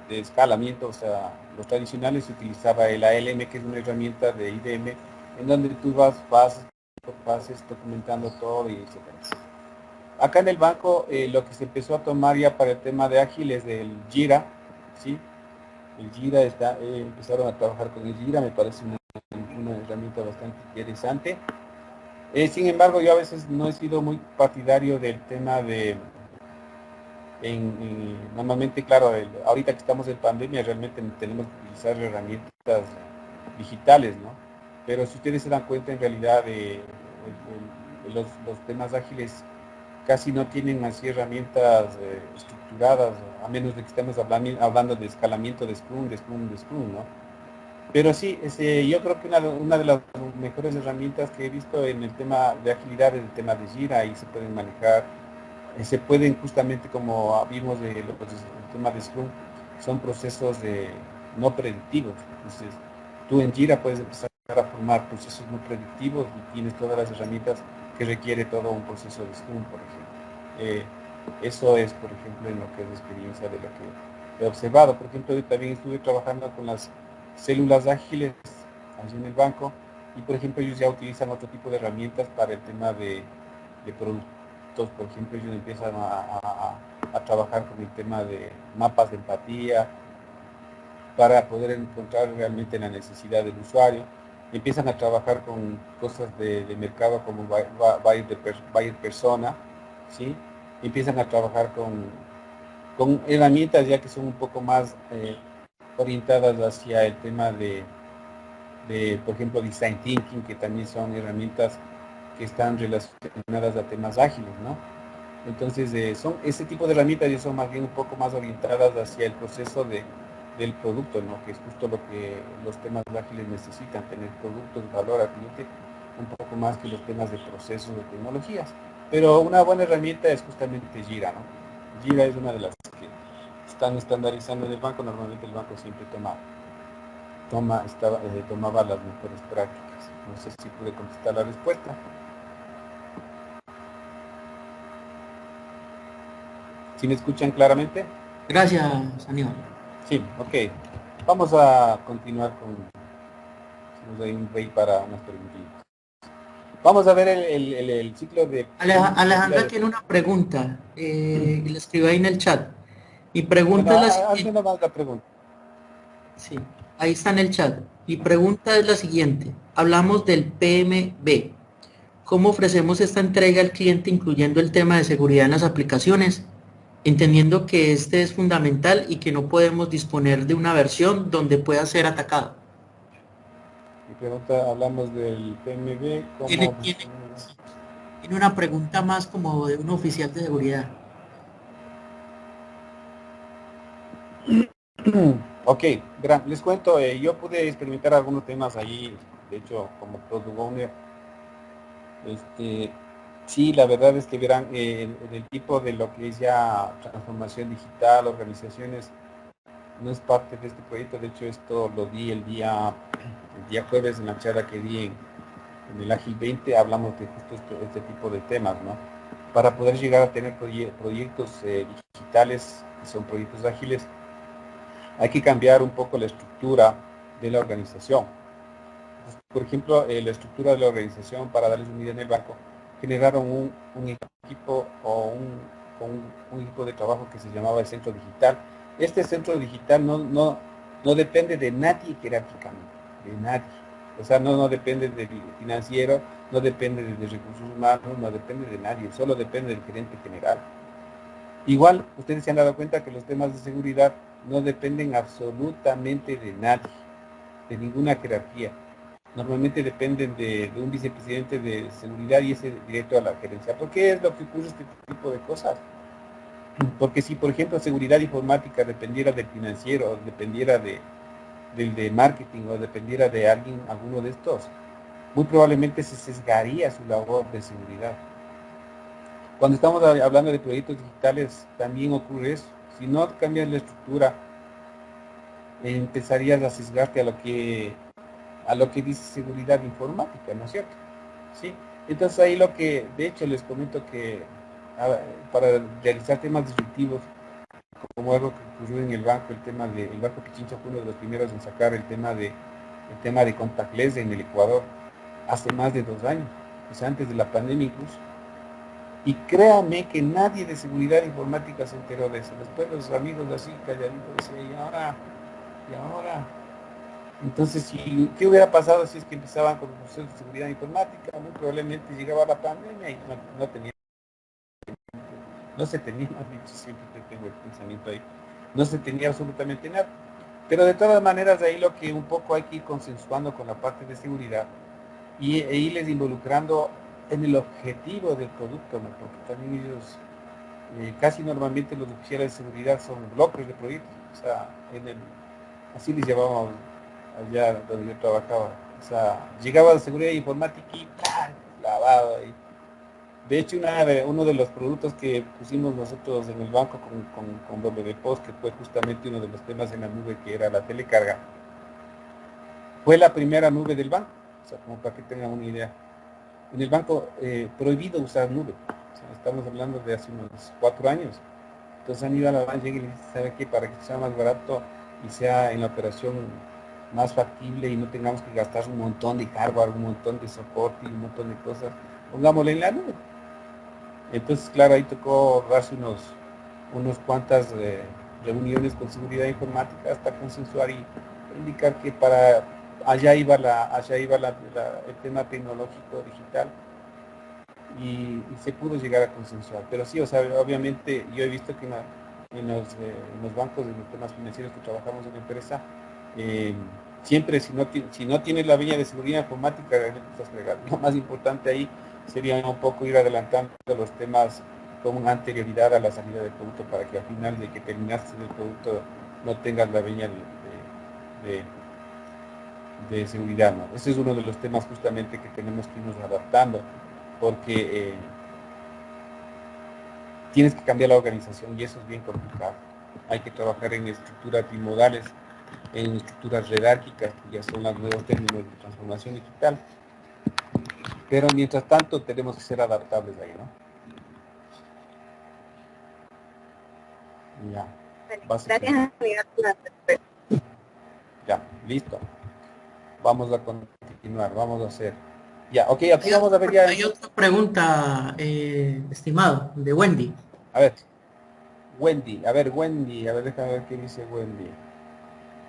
escalamiento, o sea, los tradicionales se utilizaba el ALM, que es una herramienta de IBM, en donde tú vas documentando todo y etcétera. Acá en el banco lo que se empezó a tomar ya para el tema de ágil es del Jira, ¿sí? El Jira empezaron a trabajar con el Jira, me parece una herramienta bastante interesante. Sin embargo, yo a veces no he sido muy partidario del tema normalmente, claro, ahorita que estamos en pandemia, realmente tenemos que utilizar herramientas digitales, ¿no? Pero si ustedes se dan cuenta, en realidad, los temas ágiles casi no tienen así herramientas estructuradas, a menos de que estemos hablando de escalamiento de Scrum, ¿no? Pero sí, yo creo que una de las mejores herramientas que he visto en el tema de agilidad es el tema de Jira, ahí se pueden manejar, se pueden justamente como vimos el tema de Scrum, son procesos no predictivos. Entonces, tú en Jira puedes empezar a formar procesos no predictivos y tienes todas las herramientas que requiere todo un proceso de Scrum, por ejemplo. Eso es, por ejemplo, en lo que es la experiencia de lo que he observado. Por ejemplo, yo también estuve trabajando con las células ágiles allí en el banco y, por ejemplo, ellos ya utilizan otro tipo de herramientas para el tema de productos. Por ejemplo, ellos empiezan a trabajar con el tema de mapas de empatía para poder encontrar realmente la necesidad del usuario. Empiezan a trabajar con cosas de mercado como buyer persona, ¿sí? Empiezan a trabajar con herramientas ya que son un poco más orientadas hacia el tema por ejemplo, design thinking, que también son herramientas que están relacionadas a temas ágiles, ¿no? Entonces, son ese tipo de herramientas ya son más bien un poco más orientadas hacia el proceso del producto, ¿no? Que es justo lo que los temas ágiles necesitan, tener productos, valor al cliente, un poco más que los temas de procesos de tecnologías. Pero una buena herramienta es justamente Jira, ¿no? Jira es una de las que están estandarizando en el banco. Normalmente el banco siempre tomaba las mejores prácticas. No sé si pude contestar la respuesta. ¿Sí me escuchan claramente? Gracias, Aníbal. Sí, ok. Vamos a continuar con... Nos doy un break para unas preguntitas. Vamos a ver el ciclo de... Alejandra tiene una pregunta, y la escribe ahí en el chat. Mi pregunta es la Hazme siguiente. nomás la pregunta. Sí, ahí está en el chat. Mi pregunta es la siguiente. Hablamos del PMB. ¿Cómo ofrecemos esta entrega al cliente incluyendo el tema de seguridad en las aplicaciones? Entendiendo que este es fundamental y que no podemos disponer de una versión donde pueda ser atacado. Mi pregunta, hablamos del PMB, Tiene, ¿cómo...? tiene, tiene una pregunta más como de un oficial de seguridad. Ok, les cuento, yo pude experimentar algunos temas ahí, de hecho, como Product Owner. Sí, la verdad es que verán, el tipo de lo que es ya transformación digital, organizaciones, no es parte de este proyecto. De hecho, esto lo di el día jueves en la charla que di en el Ágil 20, hablamos de justo este tipo de temas, ¿no? Para poder llegar a tener proyectos digitales, que son proyectos ágiles, hay que cambiar un poco la estructura de la organización. Entonces, por ejemplo, la estructura de la organización, para darles una idea en el banco, generaron un equipo o un equipo de trabajo que se llamaba el centro digital. Este centro digital no depende de nadie jerárquicamente, de nadie. O sea, no depende del financiero, no depende de recursos humanos, no depende de nadie, solo depende del gerente general. Igual, ustedes se han dado cuenta que los temas de seguridad no dependen absolutamente de nadie, de ninguna jerarquía. Normalmente dependen de un vicepresidente de seguridad y ese directo a la gerencia. ¿Por qué es lo que ocurre este tipo de cosas? Porque si, por ejemplo, seguridad informática dependiera del financiero, dependiera del de marketing o dependiera de alguno de estos, muy probablemente se sesgaría su labor de seguridad. Cuando estamos hablando de proyectos digitales, también ocurre eso. Si no cambias la estructura, empezarías a sesgarte a lo que dice seguridad informática, ¿no es cierto? ¿Sí? Entonces ahí de hecho les comento que para realizar temas disruptivos, como algo que ocurrió en el banco, el Banco Pichincha fue uno de los primeros en sacar el tema de contactless en el Ecuador hace más de 2 años, o sea, antes de la pandemia incluso. Y créame que nadie de seguridad informática se enteró de eso. Después los amigos así calladitos decían, y ahora. Entonces, ¿qué hubiera pasado si es que empezaban con los procesos de seguridad informática? Muy probablemente llegaba la pandemia y no se tenía, siempre tengo el pensamiento ahí, no se tenía absolutamente nada. Pero de todas maneras, ahí lo que un poco hay que ir consensuando con la parte de seguridad e irles involucrando en el objetivo del producto, ¿no? Porque también ellos, casi normalmente los oficiales de seguridad son bloques de proyectos, o sea, así les llamábamos allá donde yo trabajaba, o sea, llegaba de seguridad informática y ¡pah! Clavado ahí. De hecho, uno de los productos que pusimos nosotros en el banco con WPOS, que fue justamente uno de los temas en la nube, que era la telecarga, fue la primera nube del banco, o sea, como para que tengan una idea. En el banco, prohibido usar nube, o sea, estamos hablando de hace unos 4 años. Entonces han ido a la banca y le dicen, ¿sabe qué? Para que sea más barato y sea en la operación más factible y no tengamos que gastar un montón de hardware, un montón de soporte y un montón de cosas, pongámosle en la nube. Entonces, claro, ahí tocó darse unos cuantas reuniones con seguridad informática hasta consensuar y indicar que para allá iba el tema tecnológico digital y se pudo llegar a consensuar. Pero sí, o sea, obviamente yo he visto que en los bancos, en los temas financieros que trabajamos en la empresa, siempre si no tienes la vía de seguridad informática, estás fregado. Lo más importante ahí sería un poco ir adelantando los temas con una anterioridad a la salida del producto para que al final de que terminaste el producto no tengas la vía de seguridad, ¿no? Ese es uno de los temas justamente que tenemos que irnos adaptando, porque tienes que cambiar la organización y eso es bien complicado. Hay que trabajar en estructuras bimodales, en estructuras jerárquicas, que ya son los nuevos términos de transformación digital. Pero mientras tanto tenemos que ser adaptables ahí, ¿no? Ya. Ya, listo. Vamos a continuar, vamos a hacer. Ya, ok, aquí vamos a ver ya. Hay otra pregunta, estimado, de Wendy. A ver, Wendy, a ver, déjame ver qué dice Wendy.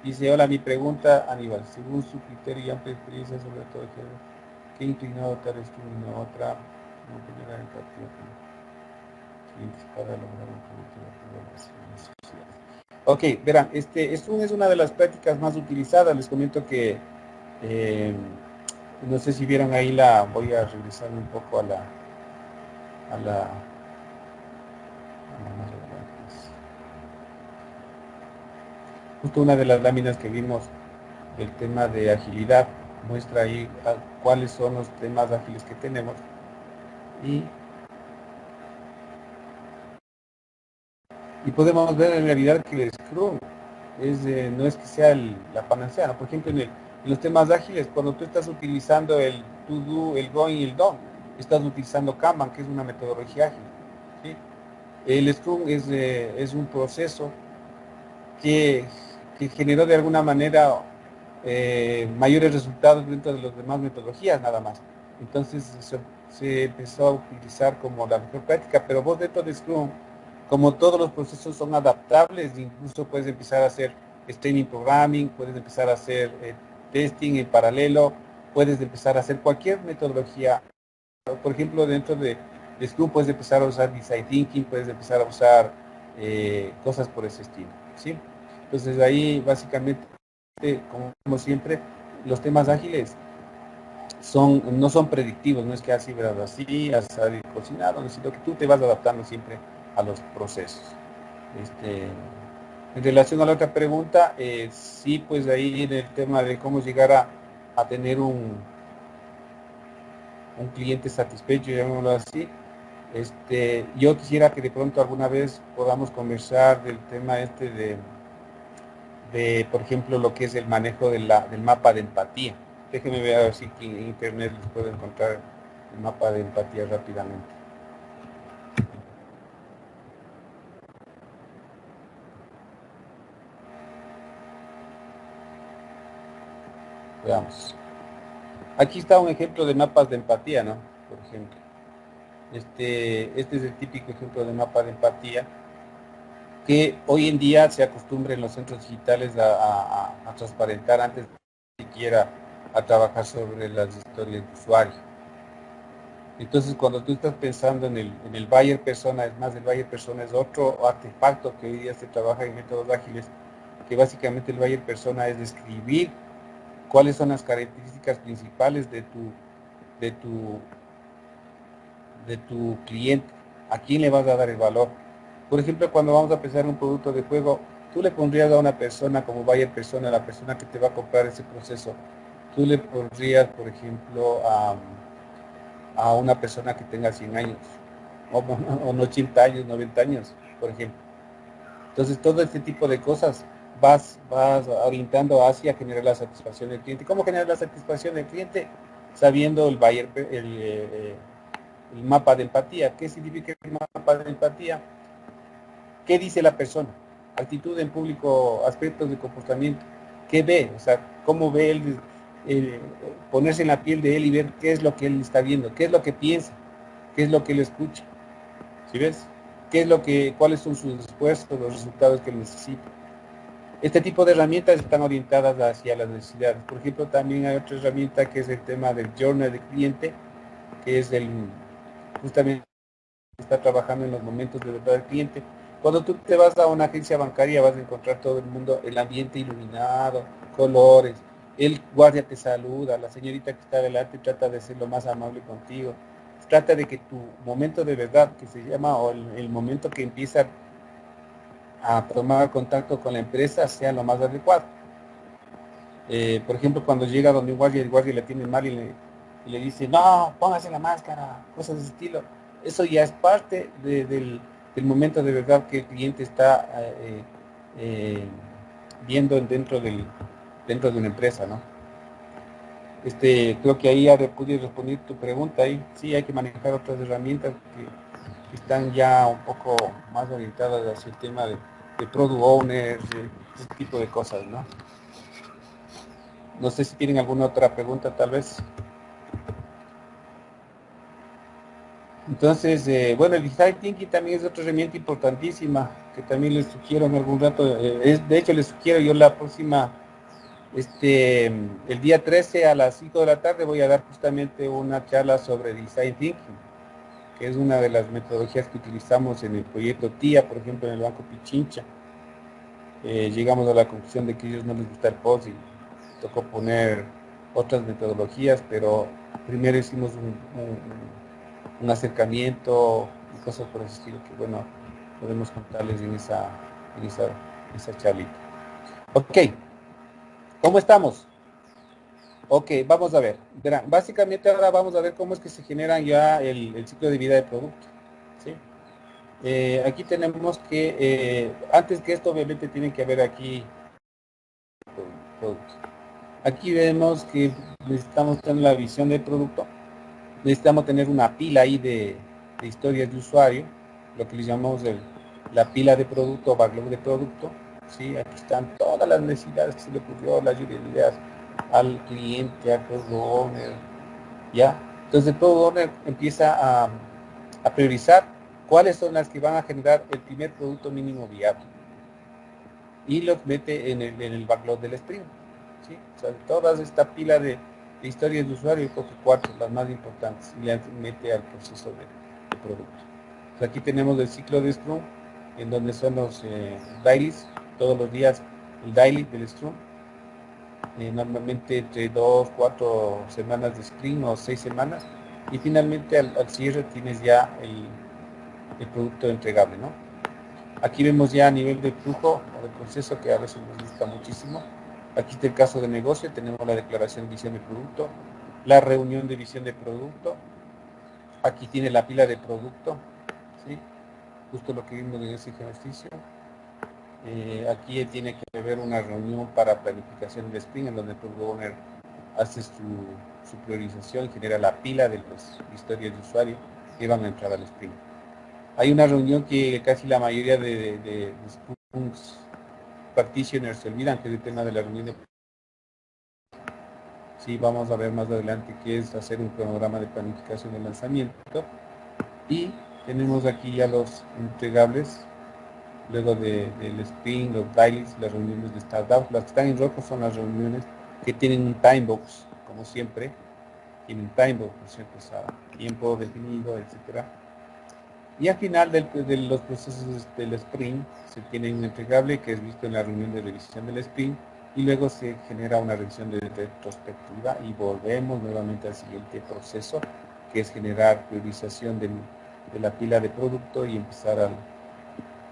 Dice, hola, mi pregunta, Aníbal, según su criterio y amplia experiencia sobre todo, ¿qué inclinado tal es tú y no otra? No generar empatía con clientes para lograr un producto de las necesidades. Ok, verán, es una de las prácticas más utilizadas. Les comento que, no sé si vieron ahí voy a regresar un poco a la más adelante. Justo una de las láminas que vimos del tema de agilidad muestra ahí cuáles son los temas ágiles que tenemos y podemos ver en realidad que el Scrum no es que sea la panacea, ¿no? Por ejemplo, en los temas ágiles, cuando tú estás utilizando el to do, el going y el done, estás utilizando Kanban, que es una metodología ágil, ¿sí? El Scrum es un proceso que generó de alguna manera mayores resultados dentro de las demás metodologías nada más. Entonces se empezó a utilizar como la mejor práctica, pero vos dentro de Scrum, como todos los procesos son adaptables, incluso puedes empezar a hacer streaming programming, puedes empezar a hacer testing en paralelo, puedes empezar a hacer cualquier metodología. Por ejemplo, dentro de Scrum puedes empezar a usar design thinking, puedes empezar a usar cosas por ese estilo, ¿sí? Entonces ahí básicamente, como siempre, los temas ágiles no son predictivos, no es que así verás así, así cocinado, sino que tú te vas adaptando siempre a los procesos. En relación a la otra pregunta, sí, pues ahí en el tema de cómo llegar a tener un cliente satisfecho, llamémoslo así, yo quisiera que de pronto alguna vez podamos conversar del tema de, por ejemplo, lo que es el manejo del mapa de empatía. Déjenme ver a ver si en internet les puedo encontrar el mapa de empatía rápidamente. Veamos. Aquí está un ejemplo de mapas de empatía, ¿no? Por ejemplo. Este es el típico ejemplo de mapa de empatía que hoy en día se acostumbra en los centros digitales a transparentar antes de siquiera a trabajar sobre las historias de usuario. Entonces, cuando tú estás pensando en el buyer persona, es más, el buyer persona es otro artefacto que hoy día se trabaja en métodos ágiles, que básicamente el buyer persona es describir cuáles son las características principales de tu de tu cliente. ¿A quién le vas a dar el valor? Por ejemplo, cuando vamos a pensar en un producto de juego, tú le pondrías a una persona como buyer persona, la persona que te va a comprar ese proceso, tú le pondrías, por ejemplo, a una persona que tenga 100 años, o no 80 años, 90 años, por ejemplo. Entonces, todo este tipo de cosas vas orientando hacia generar la satisfacción del cliente. ¿Cómo generar la satisfacción del cliente? Sabiendo el buyer, el mapa de empatía. ¿Qué significa el mapa de empatía? ¿Qué dice la persona? Actitud en público, aspectos de comportamiento. ¿Qué ve? O sea, cómo ve él, ponerse en la piel de él y ver qué es lo que él está viendo, qué es lo que piensa, qué es lo que él escucha. ¿Sí ves? ¿Cuáles son sus esfuerzos, los resultados que él necesita? Este tipo de herramientas están orientadas hacia las necesidades. Por ejemplo, también hay otra herramienta que es el tema del journal de cliente, que es justamente está trabajando en los momentos de verdad del cliente. Cuando tú te vas a una agencia bancaria vas a encontrar todo el mundo, el ambiente iluminado, colores, el guardia te saluda, la señorita que está adelante trata de ser lo más amable contigo. Trata de que tu momento de verdad, que se llama, o el momento que empieza a tomar contacto con la empresa, sea lo más adecuado. Por ejemplo, cuando llega donde un guardia, el guardia le tiene mal y le dice, no, póngase la máscara, cosas de ese estilo. Eso ya es parte del momento de verdad que el cliente está viendo dentro de una empresa, ¿no? Creo que ahí ya pude responder tu pregunta. Ahí sí hay que manejar otras herramientas que están ya un poco más orientadas hacia el tema de product owners, ese tipo de cosas, ¿no? No sé si tienen alguna otra pregunta, tal vez. Entonces, bueno, el design thinking también es otra herramienta importantísima que también les sugiero en algún rato. De hecho, les sugiero yo la próxima, el día 13 a las 5 de la tarde voy a dar justamente una charla sobre design thinking, que es una de las metodologías que utilizamos en el proyecto TIA, por ejemplo, en el Banco Pichincha. Llegamos a la conclusión de que a ellos no les gusta el POS y tocó poner otras metodologías, pero primero hicimos un acercamiento y cosas por ese estilo que, bueno, podemos contarles en esa charlita. Ok, ¿cómo estamos? Ok, vamos a ver. Verán, básicamente ahora vamos a ver cómo es que se generan ya el ciclo de vida del producto. ¿Sí? Aquí tenemos que, antes que esto obviamente tiene que haber aquí producto. Aquí vemos que necesitamos tener la visión del producto, necesitamos tener una pila ahí de historias de usuario, lo que le llamamos la pila de producto o backlog de producto. ¿Sí? Aquí están todas las necesidades que se le ocurrió, las ideas al cliente, al product owner, ¿ya? Entonces el product owner empieza a priorizar cuáles son las que van a generar el primer producto mínimo viable y los mete en el backlog del sprint. ¿Sí? O sea, toda esta pila de historias de usuario, coge 4, las más importantes, y las mete al proceso de producto. Entonces, aquí tenemos el ciclo de Scrum, en donde son los dailies, todos los días el daily del Scrum, normalmente entre 2, 4 semanas de sprint o 6 semanas, y finalmente al cierre tienes ya el producto entregable, ¿no? Aquí vemos ya a nivel de flujo o de proceso, que a veces nos gusta muchísimo. Aquí está el caso de negocio, tenemos la declaración de visión de producto, la reunión de visión de producto, aquí tiene la pila de producto, ¿sí? Justo lo que vimos en ese ejercicio. Aquí tiene que haber una reunión para planificación de sprint, en donde el product owner hace su priorización, genera la pila de las historias de usuario que van a entrar al sprint. Hay una reunión que casi la mayoría de Scrum practitioners se olvidan, que es el tema de la reunión de... Sí, vamos a ver más adelante qué es hacer un cronograma de planificación de lanzamiento. Y tenemos aquí ya los entregables, luego del sprint, los dailies, las reuniones de startup. Las que están en rojo son las reuniones que tienen un time box, como siempre. Tienen un time box, por cierto, a tiempo definido, etcétera. Y al final de los procesos del sprint se tiene un entregable que es visto en la reunión de revisión del sprint, y luego se genera una revisión de retrospectiva y volvemos nuevamente al siguiente proceso que es generar priorización de la pila de producto y empezar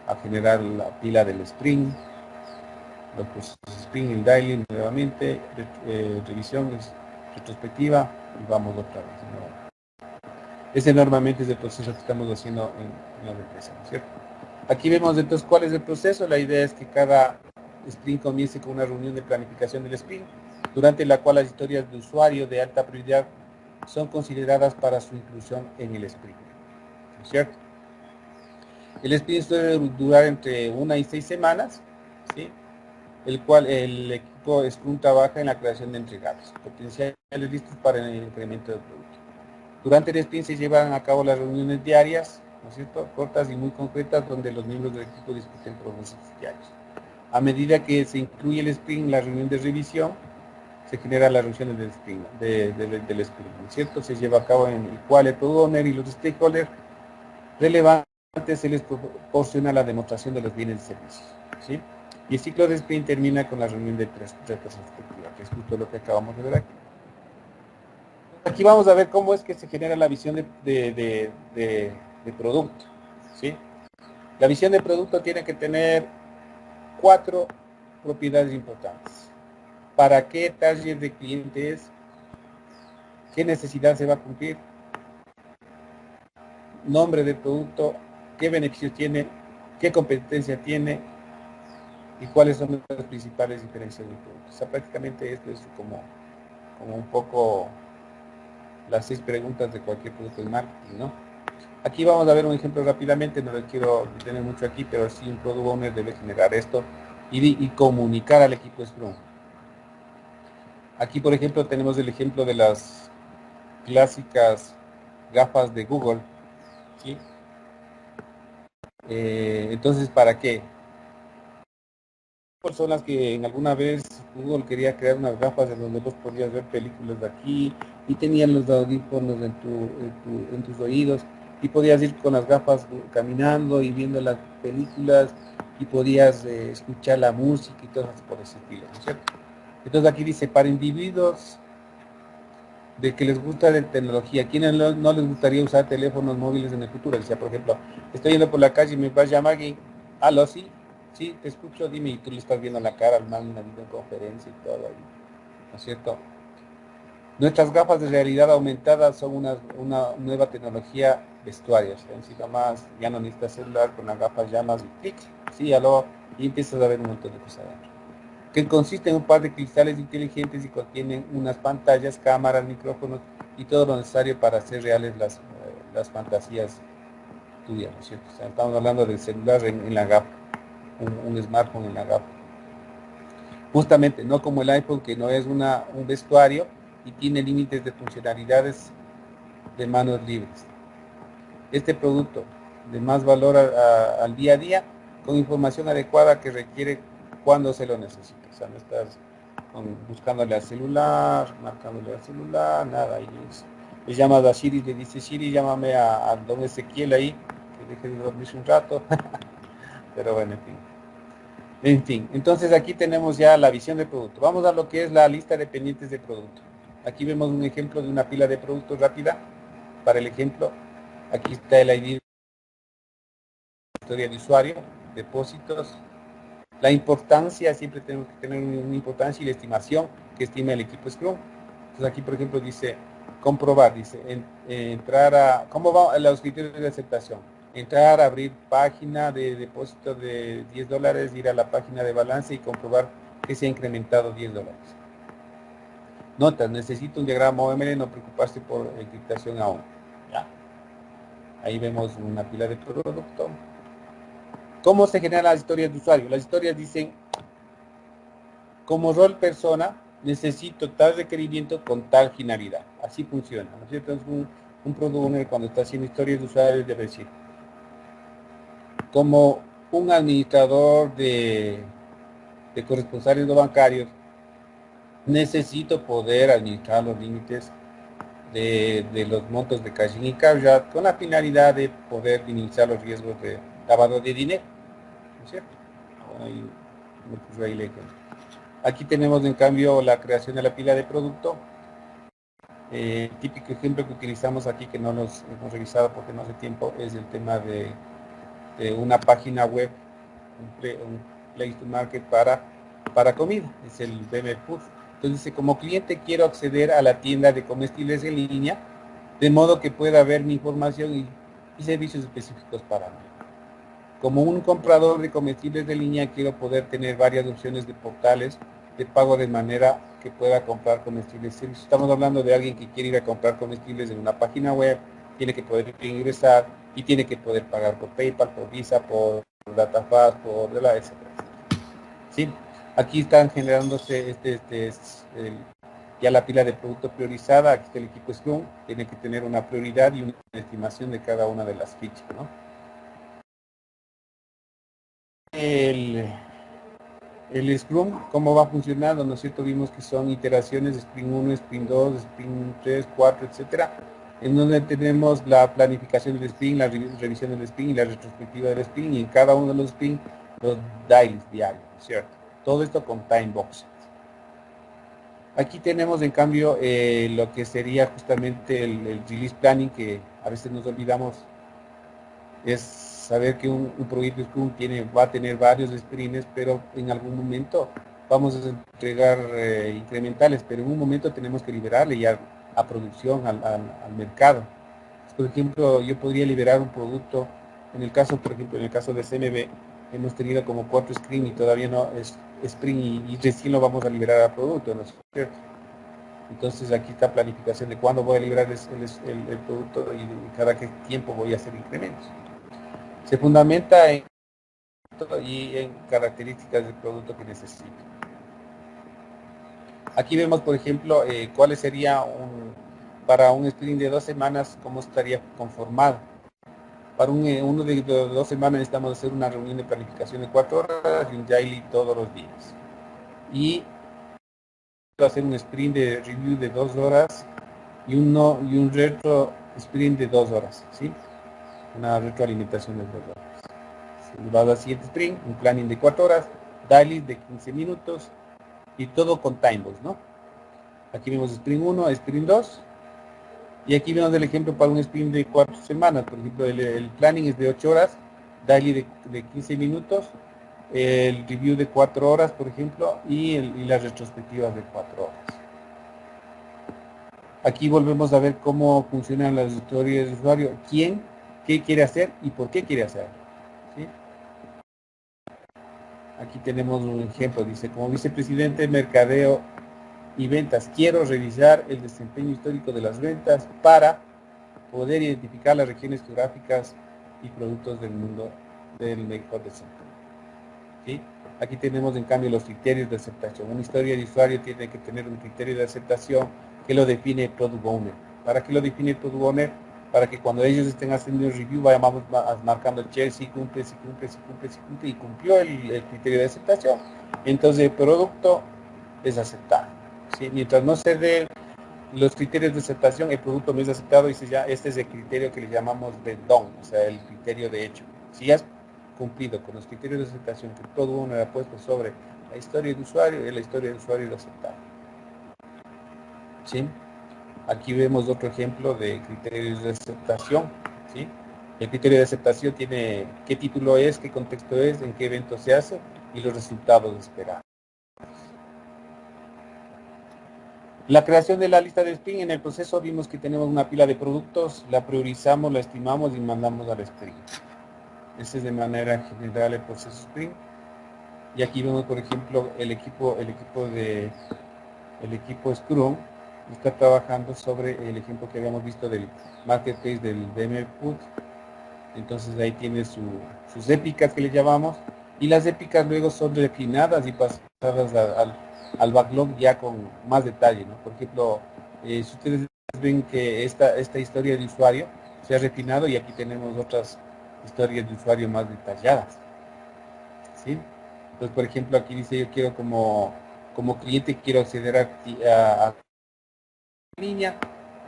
a generar la pila del sprint, los procesos sprint, el daily nuevamente, revisión retrospectiva y vamos otra vez, ¿no? Ese normalmente es el proceso que estamos haciendo en la empresa, ¿no es cierto? Aquí vemos entonces cuál es el proceso. La idea es que cada sprint comience con una reunión de planificación del sprint, durante la cual las historias de usuario de alta prioridad son consideradas para su inclusión en el sprint, ¿no es cierto? El sprint suele durar entre 1 y 6 semanas, ¿sí? El cual el equipo Scrum trabaja en la creación de entregables, potenciales listos para el incremento del producto. Durante el sprint se llevan a cabo las reuniones diarias, ¿no es cierto?, cortas y muy concretas, donde los miembros del equipo discuten procesos diarios. A medida que se incluye el sprint en la reunión de revisión, se generan las reuniones del sprint, del sprint, ¿no es cierto? Se lleva a cabo en el cual el product owner y los stakeholders relevantes se les proporciona la demostración de los bienes y servicios, ¿sí? Y el ciclo de sprint termina con la reunión de retrospectiva, que es justo lo que acabamos de ver aquí. Aquí vamos a ver cómo es que se genera la visión de producto, ¿sí? La visión de producto tiene que tener 4 propiedades importantes. ¿Para qué target de cliente es? ¿Qué necesidad se va a cumplir? Nombre del producto, qué beneficios tiene, qué competencia tiene y cuáles son las principales diferencias del producto. O sea, prácticamente esto es como un poco las 6 preguntas de cualquier producto de marketing, ¿no? Aquí vamos a ver un ejemplo rápidamente, no les quiero detener mucho aquí, pero sí un product owner debe generar esto y comunicar al equipo Scrum. Aquí, por ejemplo, tenemos el ejemplo de las clásicas gafas de Google, ¿sí? Entonces, ¿para qué? Personas que en alguna vez Google quería crear unas gafas en donde vos podías ver películas de aquí y tenían los audífonos en tus oídos y podías ir con las gafas caminando y viendo las películas y podías escuchar la música y cosas por ese estilo, ¿no es cierto? Entonces aquí dice, para individuos de que les gusta la tecnología, ¿a quienes no les gustaría usar teléfonos móviles en el futuro? Decía, por ejemplo, estoy yendo por la calle y me va a llamar y, aló, sí, te escucho, dime, y tú le estás viendo la cara al man en una videoconferencia y todo ahí, ¿no es cierto? Nuestras gafas de realidad aumentada son una nueva tecnología vestuaria, o sea, encima más, ya no necesitas celular, con las gafas llamas y clic, sí, aló, y empiezas a ver un montón de cosas adentro. Que consiste en un par de cristales inteligentes y contienen unas pantallas, cámaras, micrófonos y todo lo necesario para hacer reales las fantasías tuyas, ¿no es cierto? O sea, estamos hablando del celular en la gafa, un smartphone en la gafa. Justamente, no como el iPhone, que no es un vestuario y tiene límites de funcionalidades de manos libres. Este producto de más valor al día a día, con información adecuada que requiere cuando se lo necesita. O sea, no estás buscándole al celular, marcándole al celular, nada. Y le llamas a Siri y le dice, Siri, llámame a don Ezequiel ahí, que deje de dormirse un rato. Pero bueno, en fin. En fin, entonces aquí tenemos ya la visión del producto. Vamos a lo que es la lista de pendientes de producto. Aquí vemos un ejemplo de una pila de productos rápida. Para el ejemplo, aquí está el ID, historia de usuario, depósitos. La importancia, siempre tenemos que tener una importancia y la estimación que estima el equipo Scrum. Entonces aquí, por ejemplo, dice comprobar, dice entrar a, ¿cómo van los criterios de aceptación? Entrar, abrir página de depósito de $10, ir a la página de balance y comprobar que se ha incrementado $10. Notas, necesito un diagrama OML, no preocuparse por encriptación aún. ¿Ya? Ahí vemos una pila de producto. ¿Cómo se generan las historias de usuario? Las historias dicen, como rol persona, necesito tal requerimiento con tal finalidad. Así funciona, ¿no es cierto? Es un product owner cuando está haciendo historias de usuario debe decir, como un administrador de corresponsales no bancarios, necesito poder administrar los límites de los montos de cashing y carry-out con la finalidad de poder minimizar los riesgos de lavado de dinero, ¿no es cierto? Ahí me puse ahí el ejemplo. Aquí tenemos en cambio la creación de la pila de producto. Típico ejemplo que utilizamos aquí, que no los hemos revisado porque no hace tiempo, es el tema de una página web, un place to market para comida, es el BM Food. Entonces, como cliente quiero acceder a la tienda de comestibles en línea, de modo que pueda ver mi información y servicios específicos para mí. Como un comprador de comestibles de línea, quiero poder tener varias opciones de portales de pago de manera que pueda comprar comestibles. Si estamos hablando de alguien que quiere ir a comprar comestibles en una página web, tiene que poder ingresar y tiene que poder pagar por PayPal, por Visa, por DataFast, por etc. ¿Sí? Aquí están generándose ya la pila de producto priorizada. Aquí está el equipo Scrum, tiene que tener una prioridad y una estimación de cada una de las fichas, ¿no? El Scrum, ¿cómo va funcionando? ¿No es cierto? Vimos que son iteraciones, Sprint 1, Sprint 2, Sprint 3, 4, etcétera, en donde tenemos la planificación del Sprint, la revisión del Sprint y la retrospectiva del Sprint, y en cada uno de los Sprint, los dailies diarios, ¿cierto? Todo esto con time boxes. Aquí tenemos, en cambio, lo que sería justamente el release planning, que a veces nos olvidamos, es saber que un proyecto Scrum va a tener varios sprints, pero en algún momento vamos a entregar incrementales, pero en un momento tenemos que liberarle ya a producción, al mercado. Por ejemplo, yo podría liberar un producto, en el caso, por ejemplo, en el caso de CMB, hemos tenido como 4 sprint y todavía no es sprint y recién lo vamos a liberar a producto, ¿no es cierto? Entonces aquí está planificación de cuándo voy a liberar el producto y cada qué tiempo voy a hacer incrementos. Se fundamenta en características del producto que necesito. Aquí vemos, por ejemplo, cuáles sería para un sprint de 2 semanas, cómo estaría conformado. Para uno de 2 semanas necesitamos hacer una reunión de planificación de 4 horas y un daily todos los días. Y hacer un sprint de review de 2 horas y un retro sprint de 2 horas, ¿sí? Una retroalimentación de 2 horas. Va al siguiente sprint, un planning de 4 horas, daily de 15 minutos y todo con timebox, ¿no? Aquí vemos sprint 1, sprint 2 y aquí vemos el ejemplo para un sprint de 4 semanas. Por ejemplo, el planning es de 8 horas, daily de 15 minutos, el review de 4 horas, por ejemplo, y las retrospectivas de 4 horas. Aquí volvemos a ver cómo funcionan las historias de usuario, quién, qué quiere hacer y por qué quiere hacer, ¿sí? Aquí tenemos un ejemplo, dice, como vicepresidente de mercadeo y ventas, quiero revisar el desempeño histórico de las ventas para poder identificar las regiones geográficas y productos del mundo del mejor desempeño. ¿Sí? Aquí tenemos en cambio los criterios de aceptación. Una historia de usuario tiene que tener un criterio de aceptación que lo define el Product Owner. ¿Para qué lo define el Product Owner? Para que cuando ellos estén haciendo el review vayamos marcando check, si cumple, si cumple, si cumple, si cumple, y cumplió el criterio de aceptación. Entonces el producto es aceptado. ¿Sí? Mientras no se dé los criterios de aceptación, el producto no es aceptado y este es el criterio que le llamamos de done, o sea, el criterio de hecho. Si has cumplido con los criterios de aceptación que todo uno ha puesto sobre la historia de usuario, es la historia de usuario aceptado. ¿Sí? Aquí vemos otro ejemplo de criterios de aceptación. ¿Sí? El criterio de aceptación tiene qué título es, qué contexto es, en qué evento se hace y los resultados esperados. La creación de la lista de sprint, en el proceso vimos que tenemos una pila de productos, la priorizamos, la estimamos y mandamos al sprint. Este es de manera general el proceso sprint. Y aquí vemos, por ejemplo, el equipo Scrum está trabajando sobre el ejemplo que habíamos visto del marketplace del BM Food. Entonces ahí tiene sus épicas que le llamamos, y las épicas luego son declinadas y pasadas al backlog ya con más detalle, ¿no? Por ejemplo, si ustedes ven que esta historia de usuario se ha refinado, y aquí tenemos otras historias de usuario más detalladas, ¿sí? Entonces, por ejemplo, aquí dice, yo quiero como cliente, quiero acceder a línea,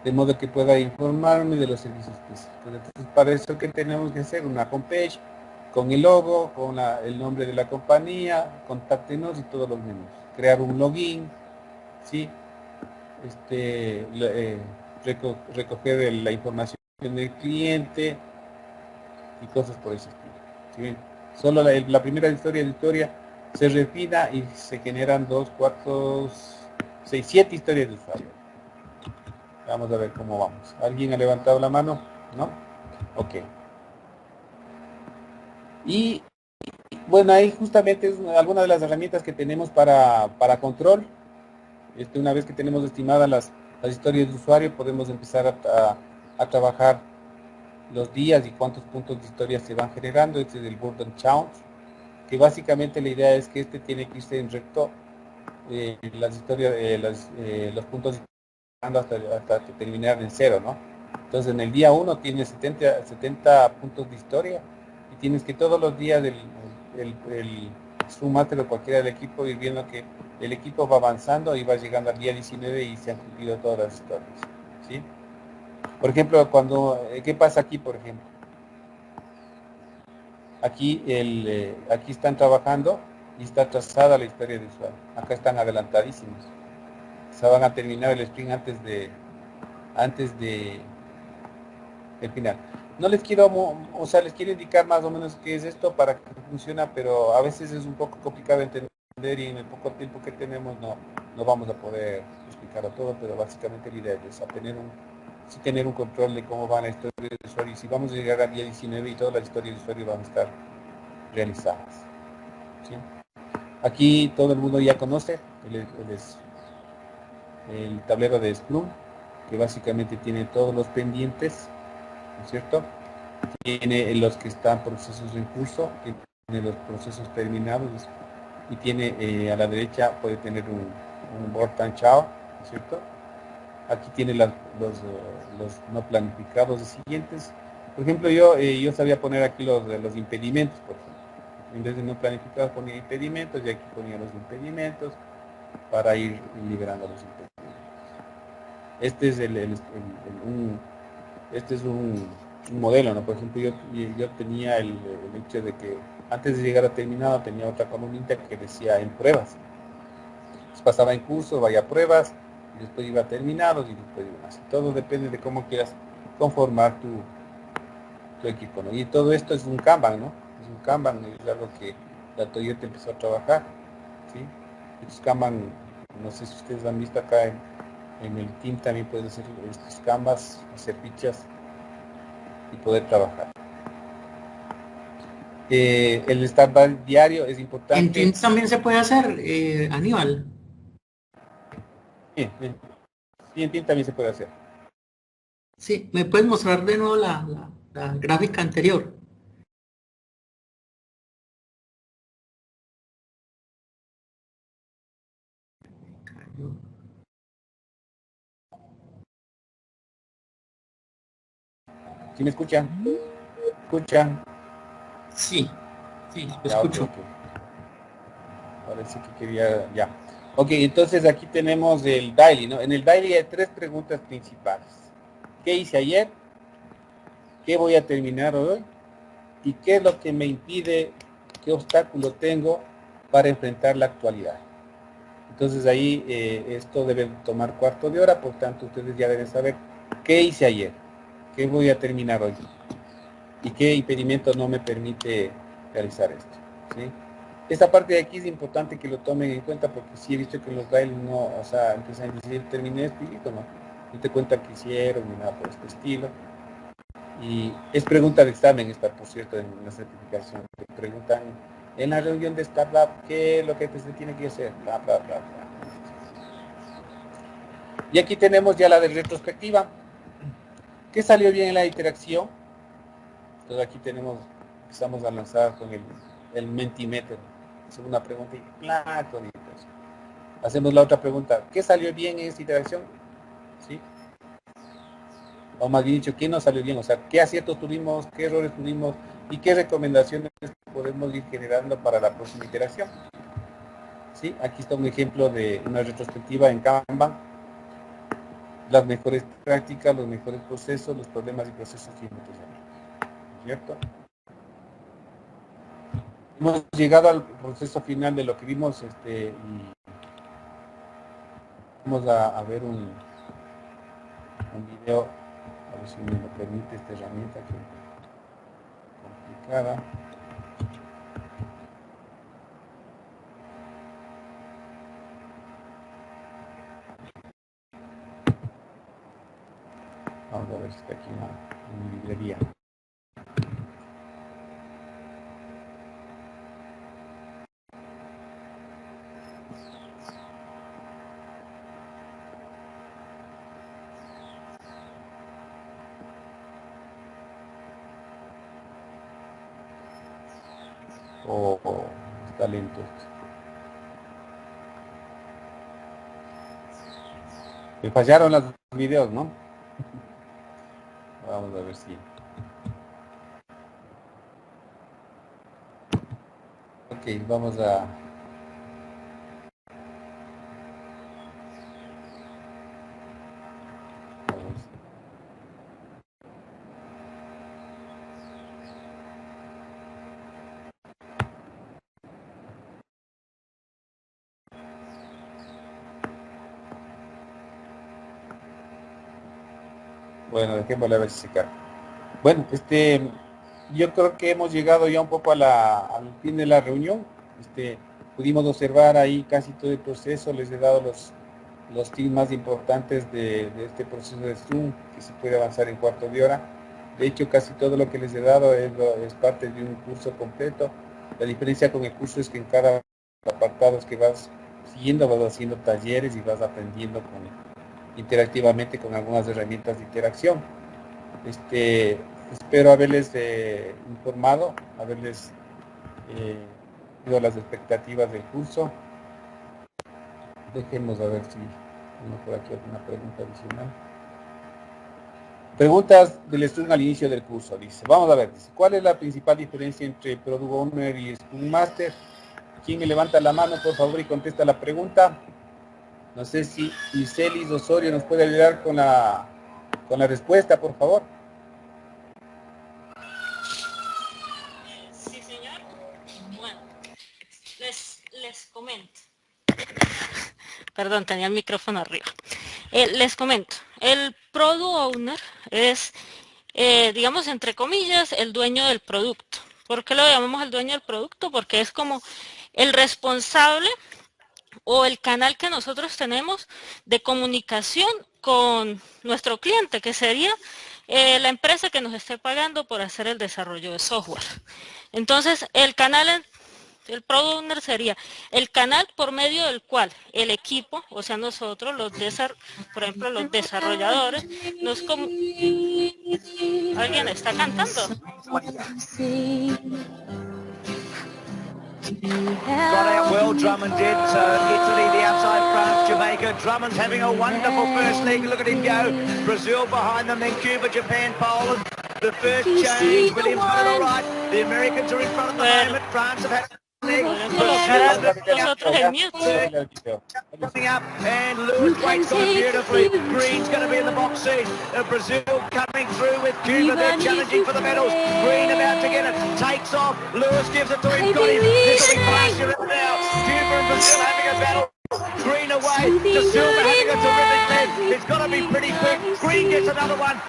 de modo que pueda informarme de los servicios específicos. Entonces, para eso, ¿qué tenemos que hacer? Una homepage con el logo, con el nombre de la compañía, contáctenos y todos los menús. Crear un login, ¿sí? recoger la información del cliente y cosas por ese estilo. ¿Sí ven? Solo la primera historia se refina y se generan 2, 4, 6, 7 historias de usuario. Vamos a ver cómo vamos. ¿Alguien ha levantado la mano? ¿No? Ok. Y bueno, ahí justamente es alguna de las herramientas que tenemos para control. Una vez que tenemos estimadas las historias de usuario, podemos empezar a trabajar los días y cuántos puntos de historia se van generando. Este es el burden count, que básicamente la idea es que tiene que irse en recto, las historias, los puntos hasta terminar en 0, ¿no? Entonces en el día 1 tienes 70 puntos de historia y tienes que todos los días el Scrum Master o cualquiera del equipo ir viendo que el equipo va avanzando y va llegando al día 19 y se han cumplido todas las historias, ¿sí? Por ejemplo, ¿qué pasa aquí, por ejemplo? Aquí, aquí están trabajando y está trazada la historia de usuario. Acá están adelantadísimos. O sea, van a terminar el sprint antes de el final. No les quiero, o sea, les quiero indicar más o menos qué es esto para que funcione, pero a veces es un poco complicado entender y en el poco tiempo que tenemos no vamos a poder explicarlo todo, pero básicamente la idea es esa, tener un control de cómo va la historia del usuario y si vamos a llegar al día 19 y todas las historias de usuario van a estar realizadas. ¿Sí? Aquí todo el mundo ya conoce el tablero de Scrum, que básicamente tiene todos los pendientes, ¿no es cierto? Tiene los que están procesos en curso, tiene los procesos terminados y tiene a la derecha puede tener un board and chao, ¿no es cierto? Aquí tiene los no planificados siguientes. Por ejemplo, yo sabía poner aquí los impedimentos, por ejemplo. En vez de no planificados ponía impedimentos y aquí ponía los impedimentos para ir liberando los impedimentos. Este es un modelo, ¿no? Por ejemplo, yo tenía el hecho de que antes de llegar a terminado tenía otra columnita que decía en pruebas. Entonces pasaba en curso, vaya a pruebas, y después iba a terminados y después iba así. Todo depende de cómo quieras conformar tu equipo, ¿no? Y todo esto es un Kanban, ¿no? Es un Kanban, es algo que la Toyota empezó a trabajar, ¿sí? Estos Kanban, no sé si ustedes han visto acá en el team también puedes hacer estos Canvas, hacer fichas y poder trabajar. El stand diario es importante. En Teams también se puede hacer, Aníbal. Sí, en Teams también se puede hacer. Sí, ¿me puedes mostrar de nuevo la gráfica anterior? ¿Sí me escuchan? ¿Escuchan? Sí, lo Ya, escucho. ok. Parece que quería, ya. Ok, entonces aquí tenemos el daily, ¿no? En el daily hay 3 preguntas principales. ¿Qué hice ayer? ¿Qué voy a terminar hoy? ¿Y qué es lo que me impide, qué obstáculo tengo para enfrentar la actualidad? Entonces ahí esto debe tomar cuarto de hora, por tanto ustedes ya deben saber qué hice ayer, qué voy a terminar hoy y qué impedimento no me permite realizar esto, ¿sí? Esta parte de aquí es importante que lo tomen en cuenta porque sí he visto que los bailes no, o sea, empiezan a decir terminé esto y listo, no te cuenta qué hicieron ni nada por este estilo. Y es pregunta de examen esta, por cierto, en la certificación. Te preguntan en la reunión de startup qué es lo que se tiene que hacer, bla, bla, bla, bla. Y aquí tenemos ya la de retrospectiva. ¿Qué salió bien en la interacción? Entonces aquí empezamos a lanzar con el Mentimeter. Hacemos una pregunta y claro, hacemos la otra pregunta. ¿Qué salió bien en esta interacción? ¿Sí? O más bien dicho, ¿qué no salió bien? O sea, ¿qué aciertos tuvimos? ¿Qué errores tuvimos? ¿Y qué recomendaciones podemos ir generando para la próxima interacción? ¿Sí? Aquí está un ejemplo de una retrospectiva en Kanban. Las mejores prácticas, los mejores procesos, los problemas y procesos que ¿cierto? Hemos llegado al proceso final de lo que vimos Vamos a ver un video, a ver si me lo permite esta herramienta que complicada. Vamos a ver si está aquí en mi librería. Oh, está lento esto. Me fallaron los videos, ¿no? Vamos a ver si. Ok, vamos a. Vamos. Bueno, dejémosle a ver si se carga. Bueno, yo creo que hemos llegado ya un poco al fin de la reunión. Pudimos observar ahí casi todo el proceso. Les he dado los tips más importantes de este proceso de Zoom, que se puede avanzar en cuarto de hora. De hecho, casi todo lo que les he dado es parte de un curso completo. La diferencia con el curso es que en cada apartado es que vas siguiendo, vas haciendo talleres y vas aprendiendo interactivamente con algunas herramientas de interacción. Espero haberles informado, haberles dado las expectativas del curso. Dejemos a ver si tengo por aquí alguna pregunta adicional. Preguntas del Scrum al inicio del curso, dice. Vamos a ver, dice, ¿cuál es la principal diferencia entre Product Owner y Scrum Master? ¿Quién me levanta la mano, por favor, y contesta la pregunta? No sé si Iselis Osorio nos puede ayudar con la respuesta, por favor. Sí, señor. Bueno, les comento. Perdón, tenía el micrófono arriba. Les comento. El Product Owner es, digamos, entre comillas, el dueño del producto. ¿Por qué lo llamamos el dueño del producto? Porque es como el responsable o el canal que nosotros tenemos de comunicación con nuestro cliente, que sería la empresa que nos esté pagando por hacer el desarrollo de software. Entonces, el Product Owner sería el canal por medio del cual el equipo, o sea nosotros, por ejemplo los desarrolladores, ¿Alguien está cantando? Got out well, Drummond did. So Italy, the outside front, Jamaica. Drummond's having a wonderful first leg. Look at him go. Brazil behind them, then Cuba, Japan, Poland. The first change. Williams got it all right. The Americans are in front at the moment. France have had a leg. Nosotros el mute. Coming up, and Lewis Waite's got it beautifully. Green's going to be in the box seat. Brazil coming through with Cuba. They're challenging for the medals. Green about to get it. Takes off. Lewis gives it to him. Got him. This will be faster now. Cuba and Brazil having a battle. Green away to Silver having a terrific lead. It's got to be pretty quick. Green gets another one.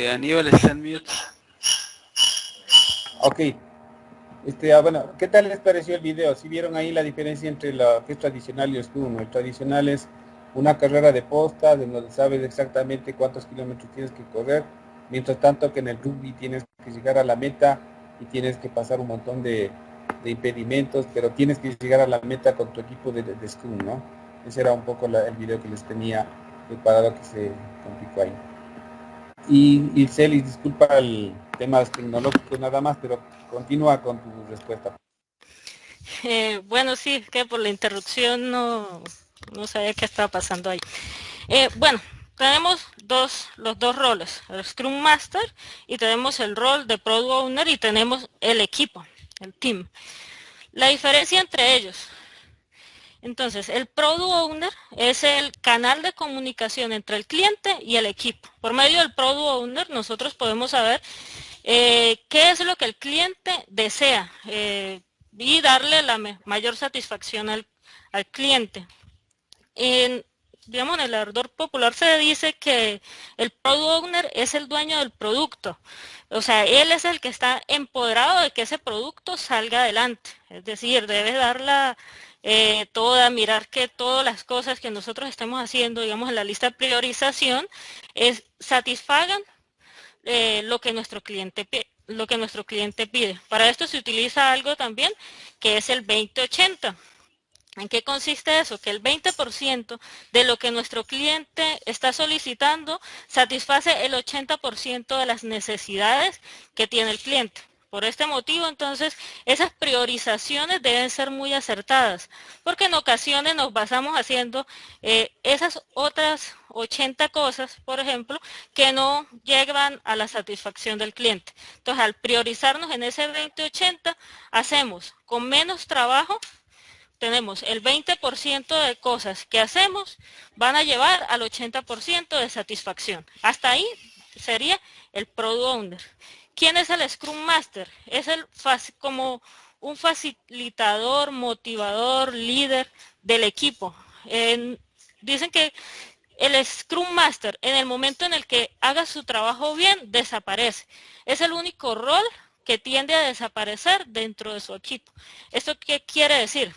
Aníbal está en mute. Ok, Bueno, ¿qué tal les pareció el video? ¿Si vieron ahí la diferencia entre lo que es tradicional y el Scrum? El tradicional es una carrera de posta, de donde sabes exactamente cuántos kilómetros tienes que correr, mientras tanto que en el rugby tienes que llegar a la meta y tienes que pasar un montón de impedimentos, pero tienes que llegar a la meta con tu equipo de Scrum, ¿no? Ese era un poco el video que les tenía preparado, que se complicó ahí. Y Celis, disculpa el tema tecnológico nada más, pero continúa con tu respuesta. Bueno, sí, que por la interrupción no sabía qué estaba pasando ahí. Bueno, tenemos los dos roles, el Scrum Master y tenemos el rol de Product Owner y tenemos el equipo, el team. La diferencia entre ellos. Entonces, el Product Owner es el canal de comunicación entre el cliente y el equipo. Por medio del Product Owner nosotros podemos saber qué es lo que el cliente desea y darle la mayor satisfacción al cliente. Digamos, en el ardor popular se dice que el Product Owner es el dueño del producto. O sea, él es el que está empoderado de que ese producto salga adelante. Es decir, debe darla mirar que todas las cosas que nosotros estemos haciendo, digamos, en la lista de priorización, satisfagan lo que nuestro cliente pide. Para esto se utiliza algo también que es el 20-80. ¿En qué consiste eso? Que el 20% de lo que nuestro cliente está solicitando satisface el 80% de las necesidades que tiene el cliente. Por este motivo, entonces, esas priorizaciones deben ser muy acertadas, porque en ocasiones nos basamos haciendo esas otras 80 cosas, por ejemplo, que no llegan a la satisfacción del cliente. Entonces, al priorizarnos en ese 20-80, hacemos con menos trabajo. Tenemos el 20% de cosas que hacemos van a llevar al 80% de satisfacción. Hasta ahí sería el Product Owner. ¿Quién es el Scrum Master? Es como un facilitador, motivador, líder del equipo. Dicen que el Scrum Master, en el momento en el que haga su trabajo bien, desaparece. Es el único rol que tiende a desaparecer dentro de su equipo. ¿Esto qué quiere decir?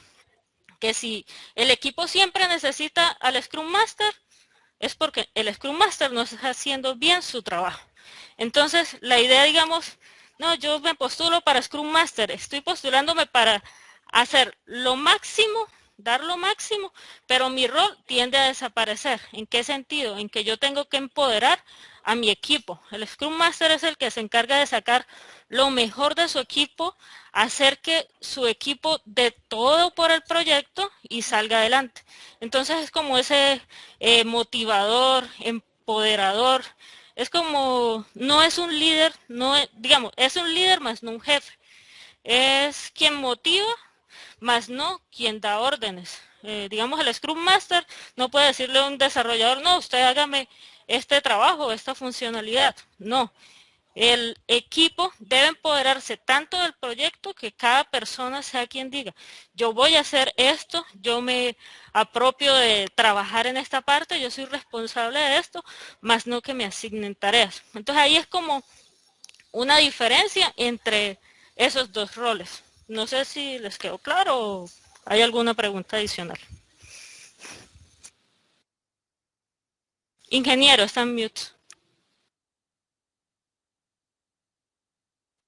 Que si el equipo siempre necesita al Scrum Master, es porque el Scrum Master no está haciendo bien su trabajo. Entonces, la idea, digamos, no, yo me postulo para Scrum Master, estoy postulándome para hacer lo máximo, dar lo máximo, pero mi rol tiende a desaparecer. ¿En qué sentido? En que yo tengo que empoderar a mi equipo. El Scrum Master es el que se encarga de sacar lo mejor de su equipo, hacer que su equipo dé todo por el proyecto y salga adelante. Entonces es como ese motivador, empoderador. Es como, no es un líder, digamos, es un líder más no un jefe. Es quien motiva, más no quien da órdenes. Digamos, el Scrum Master no puede decirle a un desarrollador, no, usted hágame este trabajo, esta funcionalidad. No, el equipo debe empoderarse tanto del proyecto que cada persona sea quien diga, yo voy a hacer esto, yo me apropio de trabajar en esta parte, yo soy responsable de esto, más no que me asignen tareas. Entonces ahí es como una diferencia entre esos dos roles. No sé si les quedó claro o hay alguna pregunta adicional. Ingeniero, está en mute.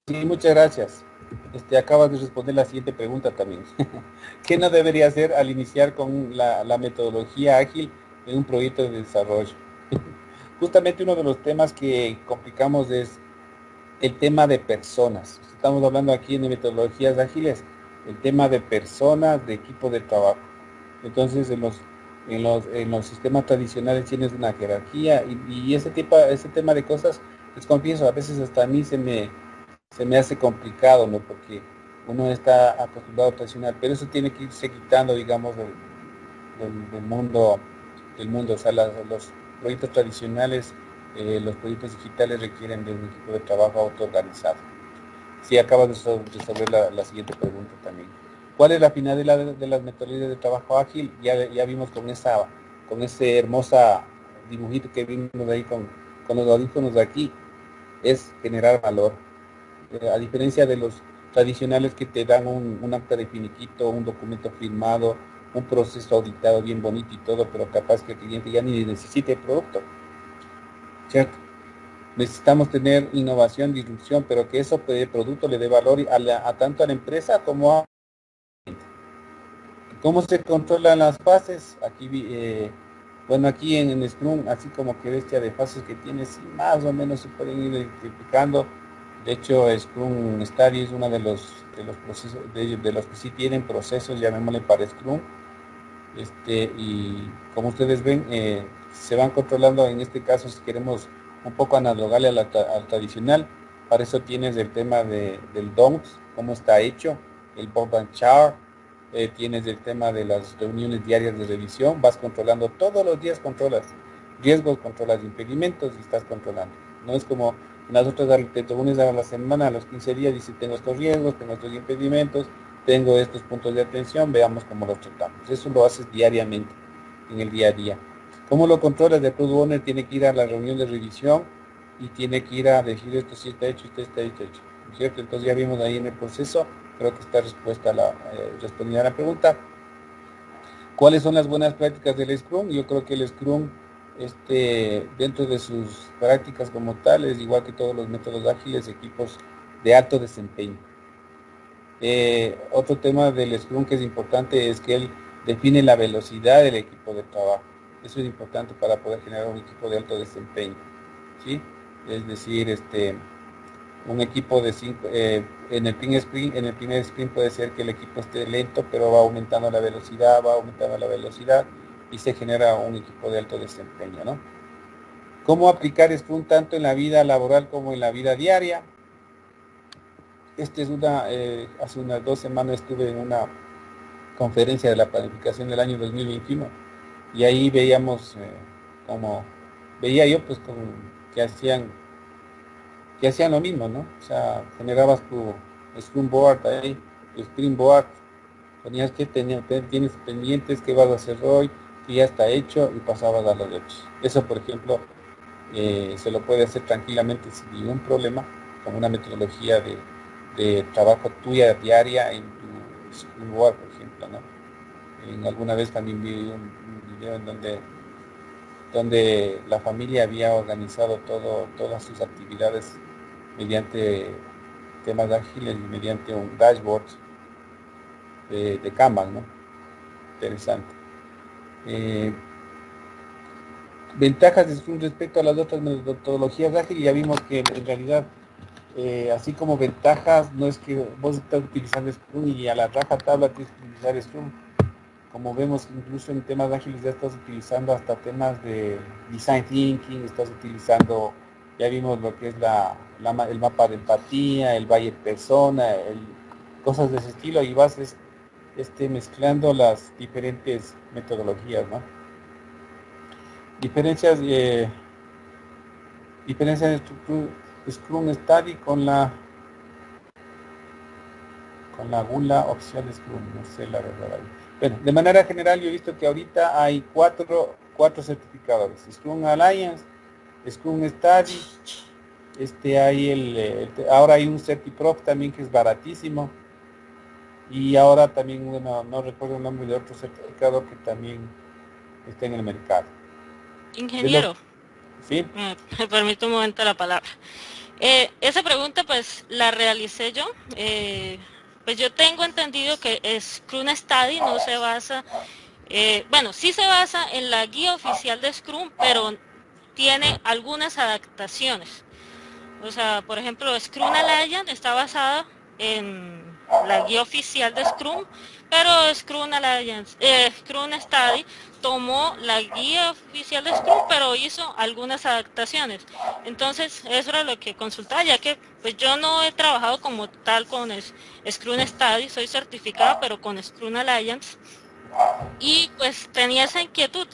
Sí, muchas gracias. Acabas de responder la siguiente pregunta también. ¿Qué no debería hacer al iniciar con la metodología ágil en un proyecto de desarrollo? Justamente uno de los temas que complicamos es el tema de personas. Estamos hablando aquí de metodologías ágiles, el tema de personas, de equipo de trabajo. Entonces, en los sistemas tradicionales tienes una jerarquía y ese tema de cosas, les confieso, a veces hasta a mí se me hace complicado, ¿no? Porque uno está acostumbrado a tradicional, pero eso tiene que irse quitando, digamos, del mundo, o sea, los proyectos tradicionales, los proyectos digitales requieren de un equipo de trabajo autoorganizado. Sí, acabas de resolver la siguiente pregunta también. ¿Cuál es la finalidad de las metodologías de trabajo ágil? Ya vimos con ese hermosa dibujito que vimos ahí con los audífonos de aquí, es generar valor. A diferencia de tradicionales que te dan un acta de finiquito, un documento firmado, un proceso auditado bien bonito y todo, pero capaz que el cliente ya ni necesite el producto, ¿cierto? Necesitamos tener innovación, disrupción, pero que eso el producto le dé valor a tanto a la empresa como a... ¿Cómo se controlan las fases? Aquí, bueno, aquí en Scrum, así como que bestia de fases que tiene, sí, más o menos se pueden ir identificando. De hecho, Scrum Study es uno de los procesos, de los que sí tienen procesos, llamémosle para Scrum. Y como ustedes ven, se van controlando, en este caso, si queremos un poco analogarle al tradicional, para eso tienes el tema del DOMS, cómo está hecho, el Bob and Chart, tienes el tema de las reuniones diarias de revisión, vas controlando, todos los días controlas riesgos, controlas impedimentos y estás controlando. No es como en las otras, te reúnes a la semana, a los 15 días, dices, tengo estos riesgos, tengo estos impedimentos, tengo estos puntos de atención, veamos cómo los tratamos. Eso lo haces diariamente, en el día a día. ¿Cómo lo controlas? El Product Owner tiene que ir a la reunión de revisión y tiene que ir a decir esto sí está hecho, esto está hecho, ¿cierto? Entonces ya vimos ahí en el proceso, creo que está respondida a la pregunta. ¿Cuáles son las buenas prácticas del Scrum? Yo creo que el Scrum, dentro de sus prácticas como tales, igual que todos los métodos ágiles, equipos de alto desempeño. Otro tema del Scrum que es importante es que él define la velocidad del equipo de trabajo. Eso es importante para poder generar un equipo de alto desempeño, ¿sí? Es decir, un equipo de 5, en el primer sprint puede ser que el equipo esté lento, pero va aumentando la velocidad, y se genera un equipo de alto desempeño, ¿no? ¿Cómo aplicar Scrum tanto en la vida laboral como en la vida diaria? Hace unas 2 semanas estuve en una conferencia de la planificación del año 2021 y ahí veíamos veía yo pues que hacían lo mismo, ¿no? O sea, generabas tu Scrum Board ahí, tu Sprint Board, ponías que tienes pendientes, que vas a hacer hoy, que ya está hecho y pasabas a los hechos. Eso, por ejemplo, se lo puede hacer tranquilamente sin ningún problema, con una metodología de trabajo tuya diaria en tu Scrum Board, por ejemplo, ¿no? Alguna vez también vi un video en donde la familia había organizado todas sus actividades mediante temas ágiles y mediante un dashboard de Kanban, ¿no? Interesante. Ventajas de Scrum respecto a las otras metodologías ágiles, ya vimos que en realidad, así como ventajas, no es que vos estás utilizando Scrum y a la raja tabla tienes que utilizar Scrum. Como vemos, incluso en temas ágiles ya estás utilizando hasta temas de design thinking, estás utilizando, ya vimos lo que es el mapa de empatía, el buyer persona, cosas de ese estilo, y vas mezclando las diferentes metodologías, ¿no? Diferencias de Scrum Study con la Gula Opción Scrum, no sé la verdad ahí. Bueno, de manera general yo he visto que ahorita hay cuatro certificadores: Scrum Alliance, Scrum Study, ahora hay un CertiProf también que es baratísimo, y ahora también, bueno, no recuerdo el nombre de otro certificado que también está en el mercado. Ingeniero, ¿Sí? me permite un momento la palabra. Esa pregunta pues la realicé yo. Pues yo tengo entendido que Scrum Study no se basa, bueno, sí se basa en la guía oficial de Scrum, pero tiene algunas adaptaciones. O sea, por ejemplo, Scrum Alliance está basada en la guía oficial de Scrum, pero Scrum Study tomó la guía oficial de Scrum, pero hizo algunas adaptaciones. Entonces, eso era lo que consultaba, ya que pues yo no he trabajado como tal con Scrum Study, soy certificada, pero con Scrum Alliance. Y pues tenía esa inquietud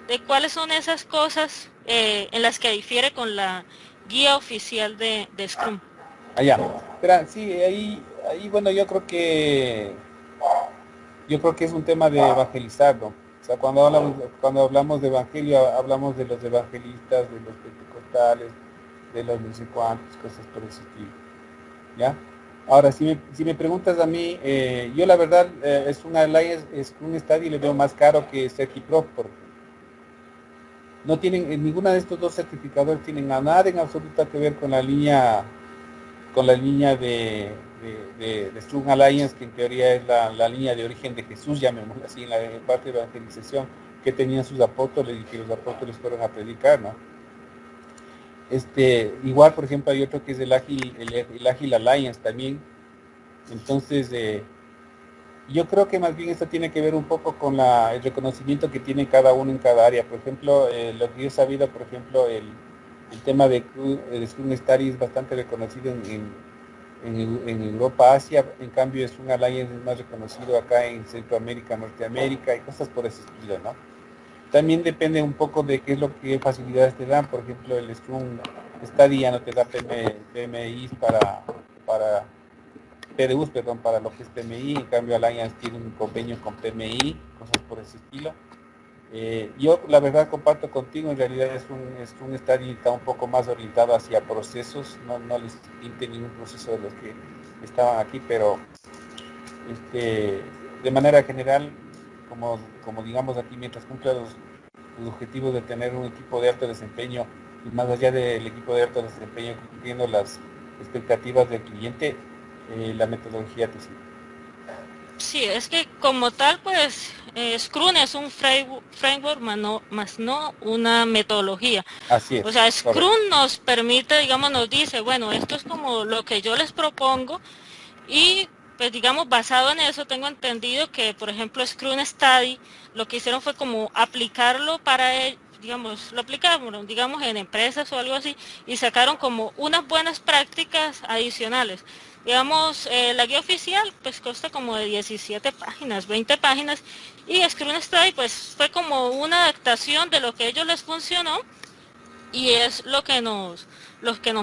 de cuáles son esas cosas en las que difiere con la guía oficial de Scrum. Allá. Pero sí, ahí, bueno, yo creo que es un tema de evangelizar, ¿no? O sea, cuando hablamos de evangelio, hablamos de los evangelistas, de los pentecostales, de los no sé cuántos, cosas por ese estilo, ¿ya? Ahora, si me preguntas a mí, yo la verdad es un Alliance, es un Study le veo más caro que CertiPro, porque no tienen, ninguna de estos dos certificadores tienen a nada en absoluto que ver con la línea de Strong Alliance, que en teoría es la línea de origen de Jesús, llamémoslo así, en la parte de evangelización que tenían sus apóstoles y que los apóstoles fueron a predicar, ¿no? Igual, por ejemplo, hay otro que es el Ágil Alliance también. Entonces, yo creo que más bien esto tiene que ver un poco con el reconocimiento que tiene cada uno en cada área. Por ejemplo, lo que yo he sabido, por ejemplo, el tema de Scrum Study es bastante reconocido en Europa, Asia. En cambio, Scrum Alliance es más reconocido acá en Centroamérica, Norteamérica y cosas por ese estilo, ¿no? También depende un poco de qué es lo que facilidades te dan. Por ejemplo, el Scrum Study ya no te da PMIs para PDUs, perdón, para lo que es PMI. En cambio, Alliance tiene un convenio con PMI, cosas por ese estilo. Yo la verdad comparto contigo, en realidad es un study está un poco más orientado hacia procesos, no les pinte ningún proceso de los que estaban aquí, pero de manera general, como digamos aquí, mientras cumpla los objetivos de tener un equipo de alto desempeño y más allá del equipo de alto desempeño cumpliendo las expectativas del cliente, la metodología te sirve. Sí, es que como tal, pues Scrum es un framework, más no una metodología. Así es. O sea, Scrum correcto. nos permite, digamos, nos dice, bueno, esto es como lo que yo les propongo y, pues, digamos, basado en eso, tengo entendido que, por ejemplo, Scrum Study, lo que hicieron fue como aplicarlo para, digamos, lo aplicaron, digamos, en empresas o algo así, y sacaron como unas buenas prácticas adicionales. Digamos, la guía oficial pues consta como de 17 páginas, 20 páginas, y Scrum Study pues fue como una adaptación de lo que a ellos les funcionó y es lo que nos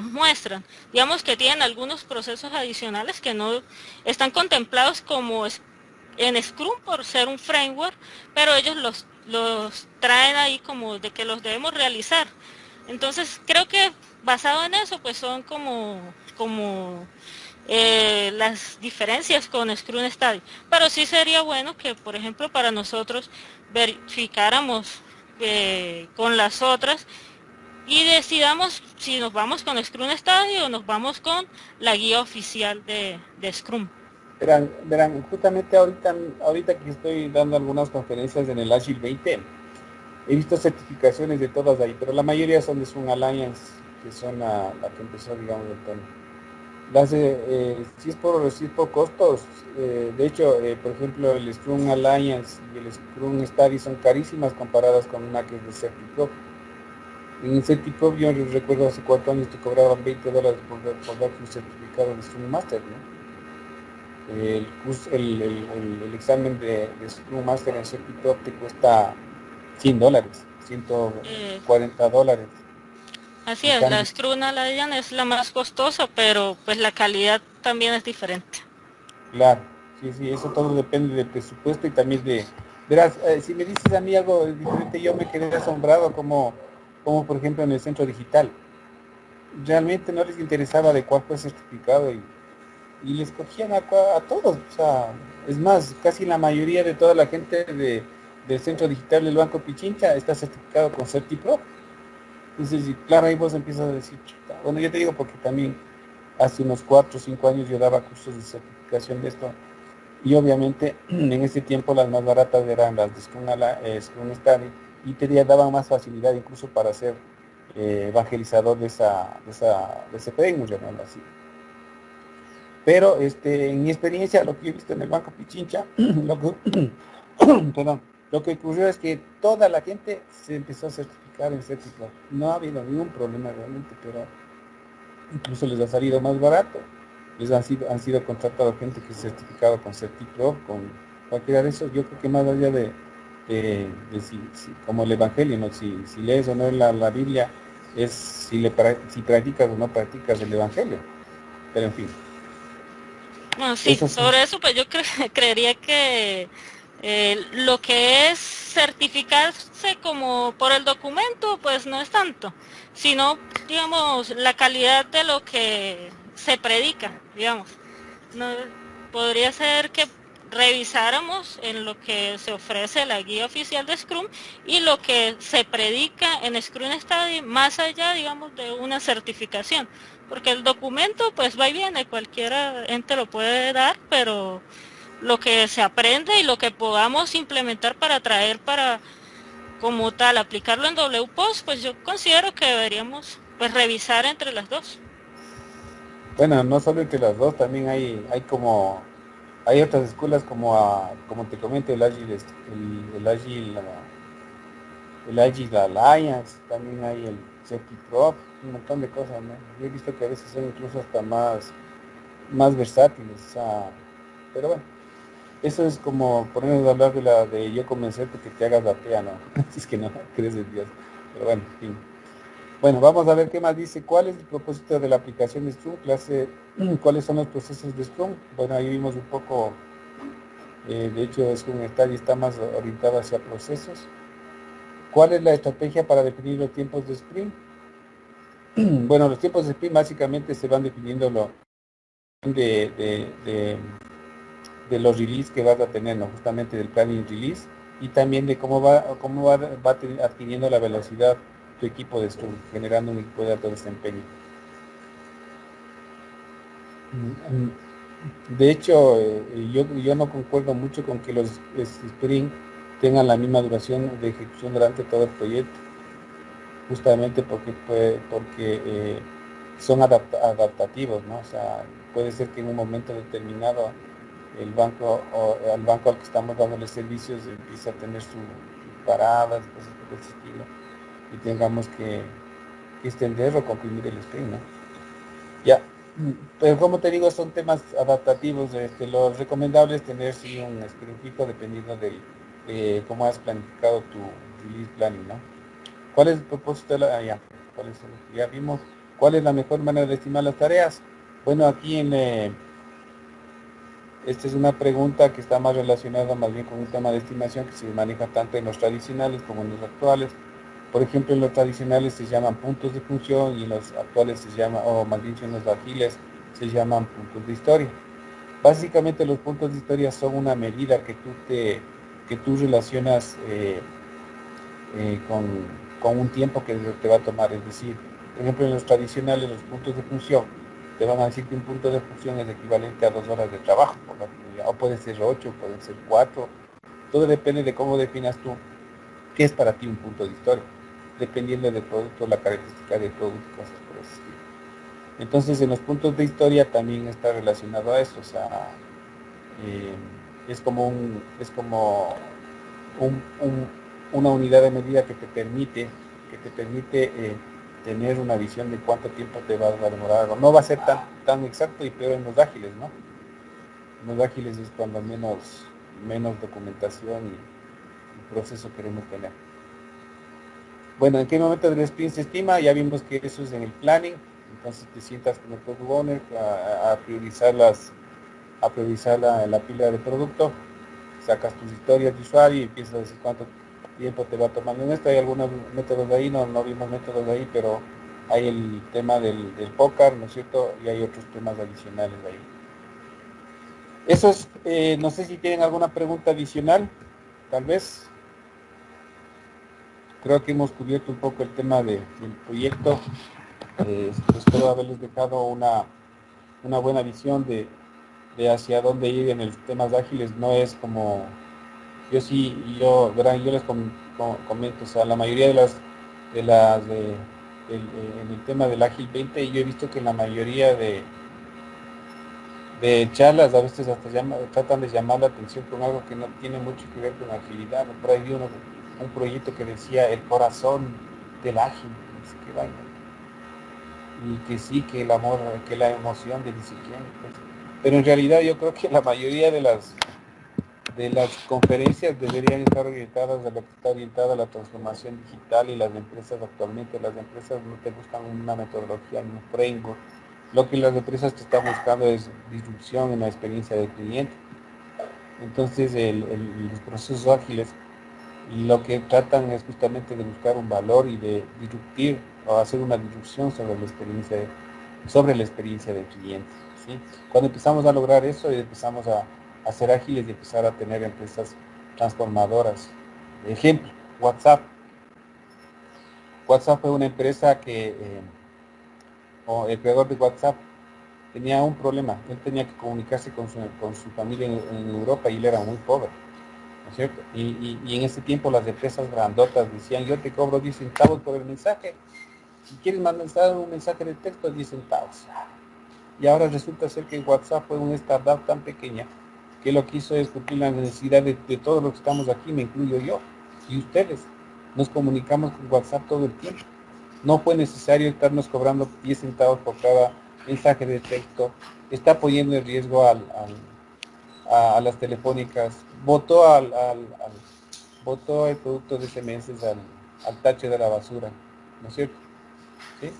muestran. Digamos que tienen algunos procesos adicionales que no están contemplados como en Scrum por ser un framework, pero ellos los traen ahí como de que los debemos realizar. Entonces creo que basado en eso pues son como las diferencias con Scrum Study. Pero sí sería bueno que, por ejemplo, para nosotros verificáramos con las otras y decidamos si nos vamos con Scrum Study o nos vamos con la guía oficial de Scrum. Verán, justamente ahorita que estoy dando algunas conferencias en el Agile 20, he visto certificaciones de todas ahí, pero la mayoría son de Scrum Alliance, que son la que empezó, digamos, el tono. Si es por costos, de hecho, por ejemplo, el Scrum Alliance y el Scrum Study son carísimas comparadas con una que es de CertiPro. En CertiPro yo recuerdo hace 4 años te cobraban $20 por darte un certificado de Scrum Master, ¿no? El examen de Scrum Master en CertiPro te cuesta $100, $140. Así En es, la cambio, Scrum Alliance es la más costosa, pero pues la calidad también es diferente. claro, sí, eso todo depende del presupuesto y también verás, si me dices a mí algo diferente, yo me quedé asombrado como por ejemplo en el centro digital. Realmente no les interesaba de cuál fue el certificado y les cogían a todos. O sea, es más, casi la mayoría de toda la gente del centro digital del Banco Pichincha está certificado con CertiPro. Entonces, claro, ahí vos empiezas a decir, chuta. Bueno, yo te digo porque también hace unos 4 o 5 años yo daba cursos de certificación de esto y obviamente en ese tiempo las más baratas eran las de Scrum Study y daban más facilidad incluso para ser evangelizador de ese framework, llamémoslo así. Pero en mi experiencia, lo que he visto en el Banco Pichincha, perdón, lo que ocurrió es que toda la gente se empezó a certificar en CertiPro. No ha habido ningún problema realmente, pero incluso les ha salido más barato. Han sido contratados gente que es certificado con CertiPro, con cualquiera de esos. Yo creo que más allá de como el Evangelio, ¿no? Si lees o no la Biblia, es si practicas o no practicas el Evangelio. Pero en fin, No, sí, eso sí. sobre eso pues yo creería que lo que es certificarse como por el documento pues no es tanto, sino digamos la calidad de lo que se predica, digamos. no, podría ser que revisáramos en lo que se ofrece la guía oficial de Scrum y lo que se predica en Scrum Study, más allá, digamos, de una certificación. Porque el documento, pues va y viene, cualquiera ente lo puede dar, pero lo que se aprende y lo que podamos implementar para traer para, como tal, aplicarlo en WPOS, pues yo considero que deberíamos pues revisar entre las dos. Bueno, no solo entre las dos, también hay otras escuelas como te comento, el Agile Alliance, también hay el CertiPro, un montón de cosas, ¿no? Yo he visto que a veces son incluso hasta más versátiles, o sea, pero bueno, eso es como ponernos a hablar de yo convencerte que te hagas la tea, ¿no? Si es que no crees en Dios, pero bueno, en fin. Bueno, vamos a ver qué más dice. ¿Cuál es el propósito de la aplicación de Scrum? ¿Cuáles son los procesos de Scrum? Bueno, ahí vimos un poco, de hecho Scrum Study está más orientado hacia procesos. ¿Cuál es la estrategia para definir los tiempos de sprint? Bueno, los tiempos de sprint básicamente se van definiendo de los release que vas a tener, ¿no? Justamente del planning release y también de cómo va adquiriendo la velocidad tu equipo de Scrum, generando un equipo de alto desempeño. De hecho, yo no concuerdo mucho con que los sprint tengan la misma duración de ejecución durante todo el proyecto, justamente porque son adaptativos, ¿no? O sea, puede ser que en un momento determinado el banco al banco al que estamos dándole servicios empiece a tener sus paradas, cosas por ese estilo, y tengamos que extender o comprimir el sprint, ¿no? Ya, pero como te digo, son temas adaptativos. Lo recomendable es tener sí un sprint fijo dependiendo de cómo has planificado tu release planning, ¿no? ¿Cuál es el propósito de la... ya vimos. ¿Cuál es la mejor manera de estimar las tareas? Bueno, aquí esta es una pregunta que está más relacionada más bien con un tema de estimación que se maneja tanto en los tradicionales como en los actuales. Por ejemplo, en los tradicionales se llaman puntos de función y en los actuales se llama, o más bien en los ágiles, se llaman puntos de historia. Básicamente los puntos de historia son una medida que tú relacionas con un tiempo que te va a tomar. Es decir, por ejemplo, en los tradicionales, los puntos de función, te van a decir que un punto de función es equivalente a 2 horas de trabajo, o puede ser 8, puede ser 4. Todo depende de cómo definas tú qué es para ti un punto de historia, dependiendo del producto, la característica del producto, cosas por ese estilo. Entonces, en los puntos de historia también está relacionado a eso, o sea, es como una unidad de medida que te permite tener una visión de cuánto tiempo te va a demorar. No va a ser tan exacto y peor en los ágiles, ¿no? En los ágiles es cuando menos documentación y proceso queremos tener. Bueno, ¿en qué momento del sprint se estima? Ya vimos que eso es en el planning. Entonces te sientas con el product owner a priorizar la pila de producto, sacas tus historias de usuario y empiezas a decir cuánto tiempo te va tomando en esto. Hay algunos métodos de ahí, no vimos métodos de ahí, pero hay el tema del POCAR, ¿no es cierto? Y hay otros temas adicionales de ahí. Eso es, no sé si tienen alguna pregunta adicional, tal vez. Creo que hemos cubierto un poco el tema del proyecto. Espero haberles dejado una buena visión de hacia dónde ir en los temas ágiles. No es como verán, yo les comento, o sea, la mayoría en el tema del Ágil 20, yo he visto que en la mayoría de charlas a veces hasta tratan de llamar la atención con algo que no tiene mucho que ver con agilidad. Por ahí vi un proyecto que decía el corazón del ágil, no sé qué vaina. Y que sí, que el amor, que la emoción de disciplina. Pues. Pero en realidad yo creo que la mayoría de las conferencias deberían estar orientadas a lo que está orientada la transformación digital y las empresas actualmente. Las empresas no te buscan una metodología, un framework. Lo que las empresas te están buscando es disrupción en la experiencia del cliente. Entonces los procesos ágiles lo que tratan es justamente de buscar un valor y de disruptir o hacer una disrupción sobre la experiencia del cliente. ¿sí? Cuando empezamos a lograr eso y empezamos a ser ágiles y empezar a tener empresas transformadoras. Ejemplo, WhatsApp. WhatsApp fue una empresa que, o el creador de WhatsApp tenía un problema. Él tenía que comunicarse con su familia en Europa y él era muy pobre, ¿no es cierto? Y en ese tiempo las empresas grandotas decían, yo te cobro 10 centavos por el mensaje. Si quieres mandar un mensaje de texto, 10 centavos. Y ahora resulta ser que WhatsApp fue una startup tan pequeña que lo que hizo es cumplir la necesidad de todos los que estamos aquí, me incluyo yo y ustedes. Nos comunicamos con WhatsApp todo el tiempo. No fue necesario estarnos cobrando 10 centavos por cada mensaje de texto. Está poniendo en riesgo a las telefónicas. Botó el producto de SMS al tache de la basura. ¿No es cierto? ¿Sí?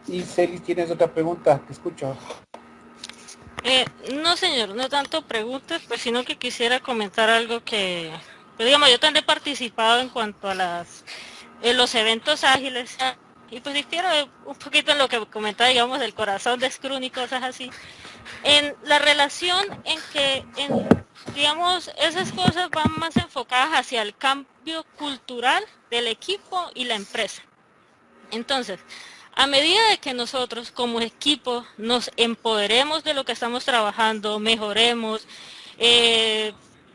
Y Celis, ¿tienes otra pregunta? Te escucho. No, señor, no tanto preguntas, pues, sino que quisiera comentar algo que, pues, digamos, yo también he participado en cuanto a los eventos ágiles, y pues difiero un poquito en lo que comentaba, digamos, del corazón de Scrum y cosas así, en la relación en que, digamos, esas cosas van más enfocadas hacia el cambio cultural del equipo y la empresa. Entonces, a medida de que nosotros como equipo nos empoderemos de lo que estamos trabajando, mejoremos,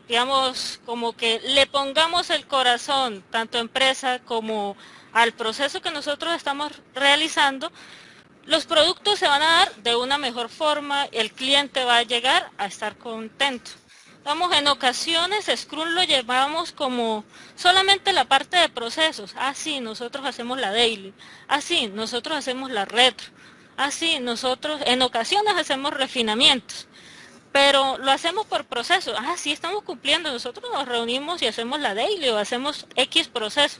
digamos, como que le pongamos el corazón, tanto a empresa como al proceso que nosotros estamos realizando, los productos se van a dar de una mejor forma, el cliente va a llegar a estar contento. Vamos, en ocasiones Scrum lo llevamos como solamente la parte de procesos. Sí, nosotros hacemos la daily. Sí, nosotros hacemos la retro. Sí, nosotros en ocasiones hacemos refinamientos. Pero lo hacemos por proceso. Sí, estamos cumpliendo. Nosotros nos reunimos y hacemos la daily o hacemos X proceso.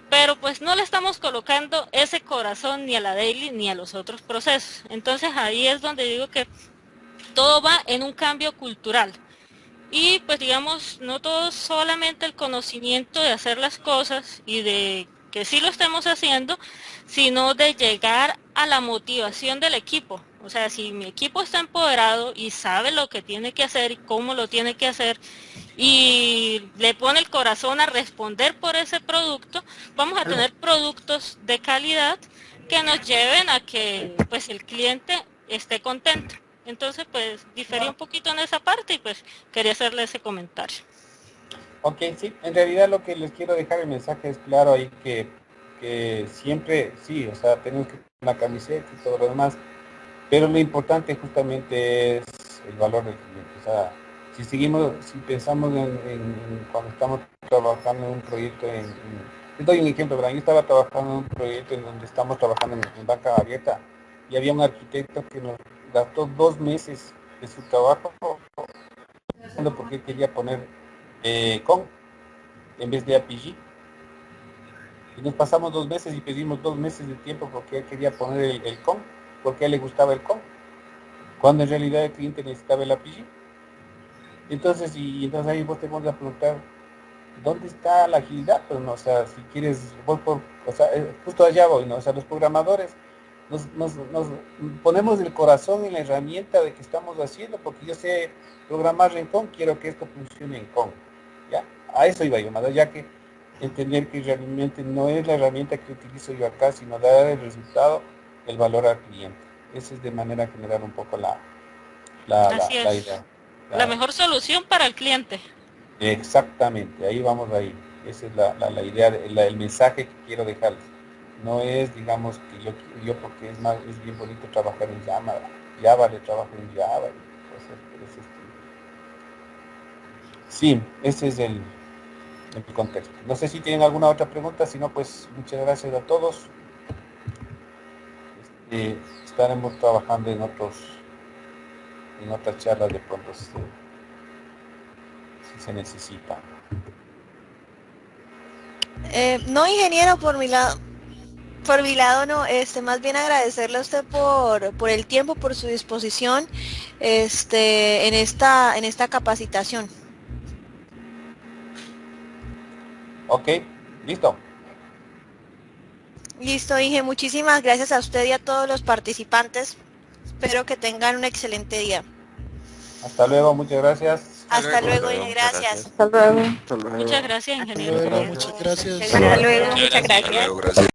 Pero pues no le estamos colocando ese corazón ni a la daily ni a los otros procesos. Entonces ahí es donde digo que todo va en un cambio cultural. Y pues digamos, no todo es solamente el conocimiento de hacer las cosas y de que sí lo estemos haciendo, sino de llegar a la motivación del equipo. O sea, si mi equipo está empoderado y sabe lo que tiene que hacer y cómo lo tiene que hacer y le pone el corazón a responder por ese producto, vamos a tener productos de calidad que nos lleven a que pues el cliente esté contento. Entonces, pues, difería un poquito en esa parte y pues quería hacerle ese comentario. Ok, sí, en realidad lo que les quiero dejar el mensaje es claro ahí que siempre, sí, o sea, tenemos que tener una camiseta y todo lo demás, pero lo importante justamente es el valor del cliente. O sea, si pensamos cuando estamos trabajando en un proyecto, les doy un ejemplo, ¿verdad? Yo estaba trabajando en un proyecto en donde estamos trabajando en banca abierta y había un arquitecto que nos gastó 2 meses de su trabajo porque quería poner con en vez de APG. Y nos pasamos 2 meses y pedimos 2 meses de tiempo porque él quería poner el con, porque a él le gustaba el con, cuando en realidad el cliente necesitaba el APG. Entonces ahí vos te vas a preguntar, ¿dónde está la agilidad? Pues no, o sea, si quieres, o sea, justo allá voy, ¿no? O sea, los programadores nos ponemos el corazón en la herramienta de que estamos haciendo, porque yo sé programar en con, quiero que esto funcione en con, ¿ya? A eso iba yo, más allá que entender que realmente no es la herramienta que utilizo yo acá, sino dar el resultado, el valor al cliente. Esa es de manera general un poco Así la es. idea. La mejor solución para el cliente. Exactamente, ahí vamos ahí. Esa es la idea, el mensaje que quiero dejarles. No es, digamos, que yo porque es bien bonito trabajar en Java le trabajo en Java y cosas por ese estilo. Sí, ese es el contexto. No sé si tienen alguna otra pregunta, si no, pues muchas gracias a todos. Estaremos trabajando en otras charlas de pronto si se necesita. No, ingeniero, por mi lado no, más bien agradecerle a usted por el tiempo, por su disposición, en esta capacitación. Ok, listo. Listo, Inge. Muchísimas gracias a usted y a todos los participantes. Espero que tengan un excelente día. Hasta luego, muchas gracias. Hasta luego, luego, Inge. muchas Gracias. Hasta luego. Hasta luego. Muchas gracias, ingeniero. Luego, muchas gracias. Hasta luego. Muchas Hasta gracias. luego, gracias.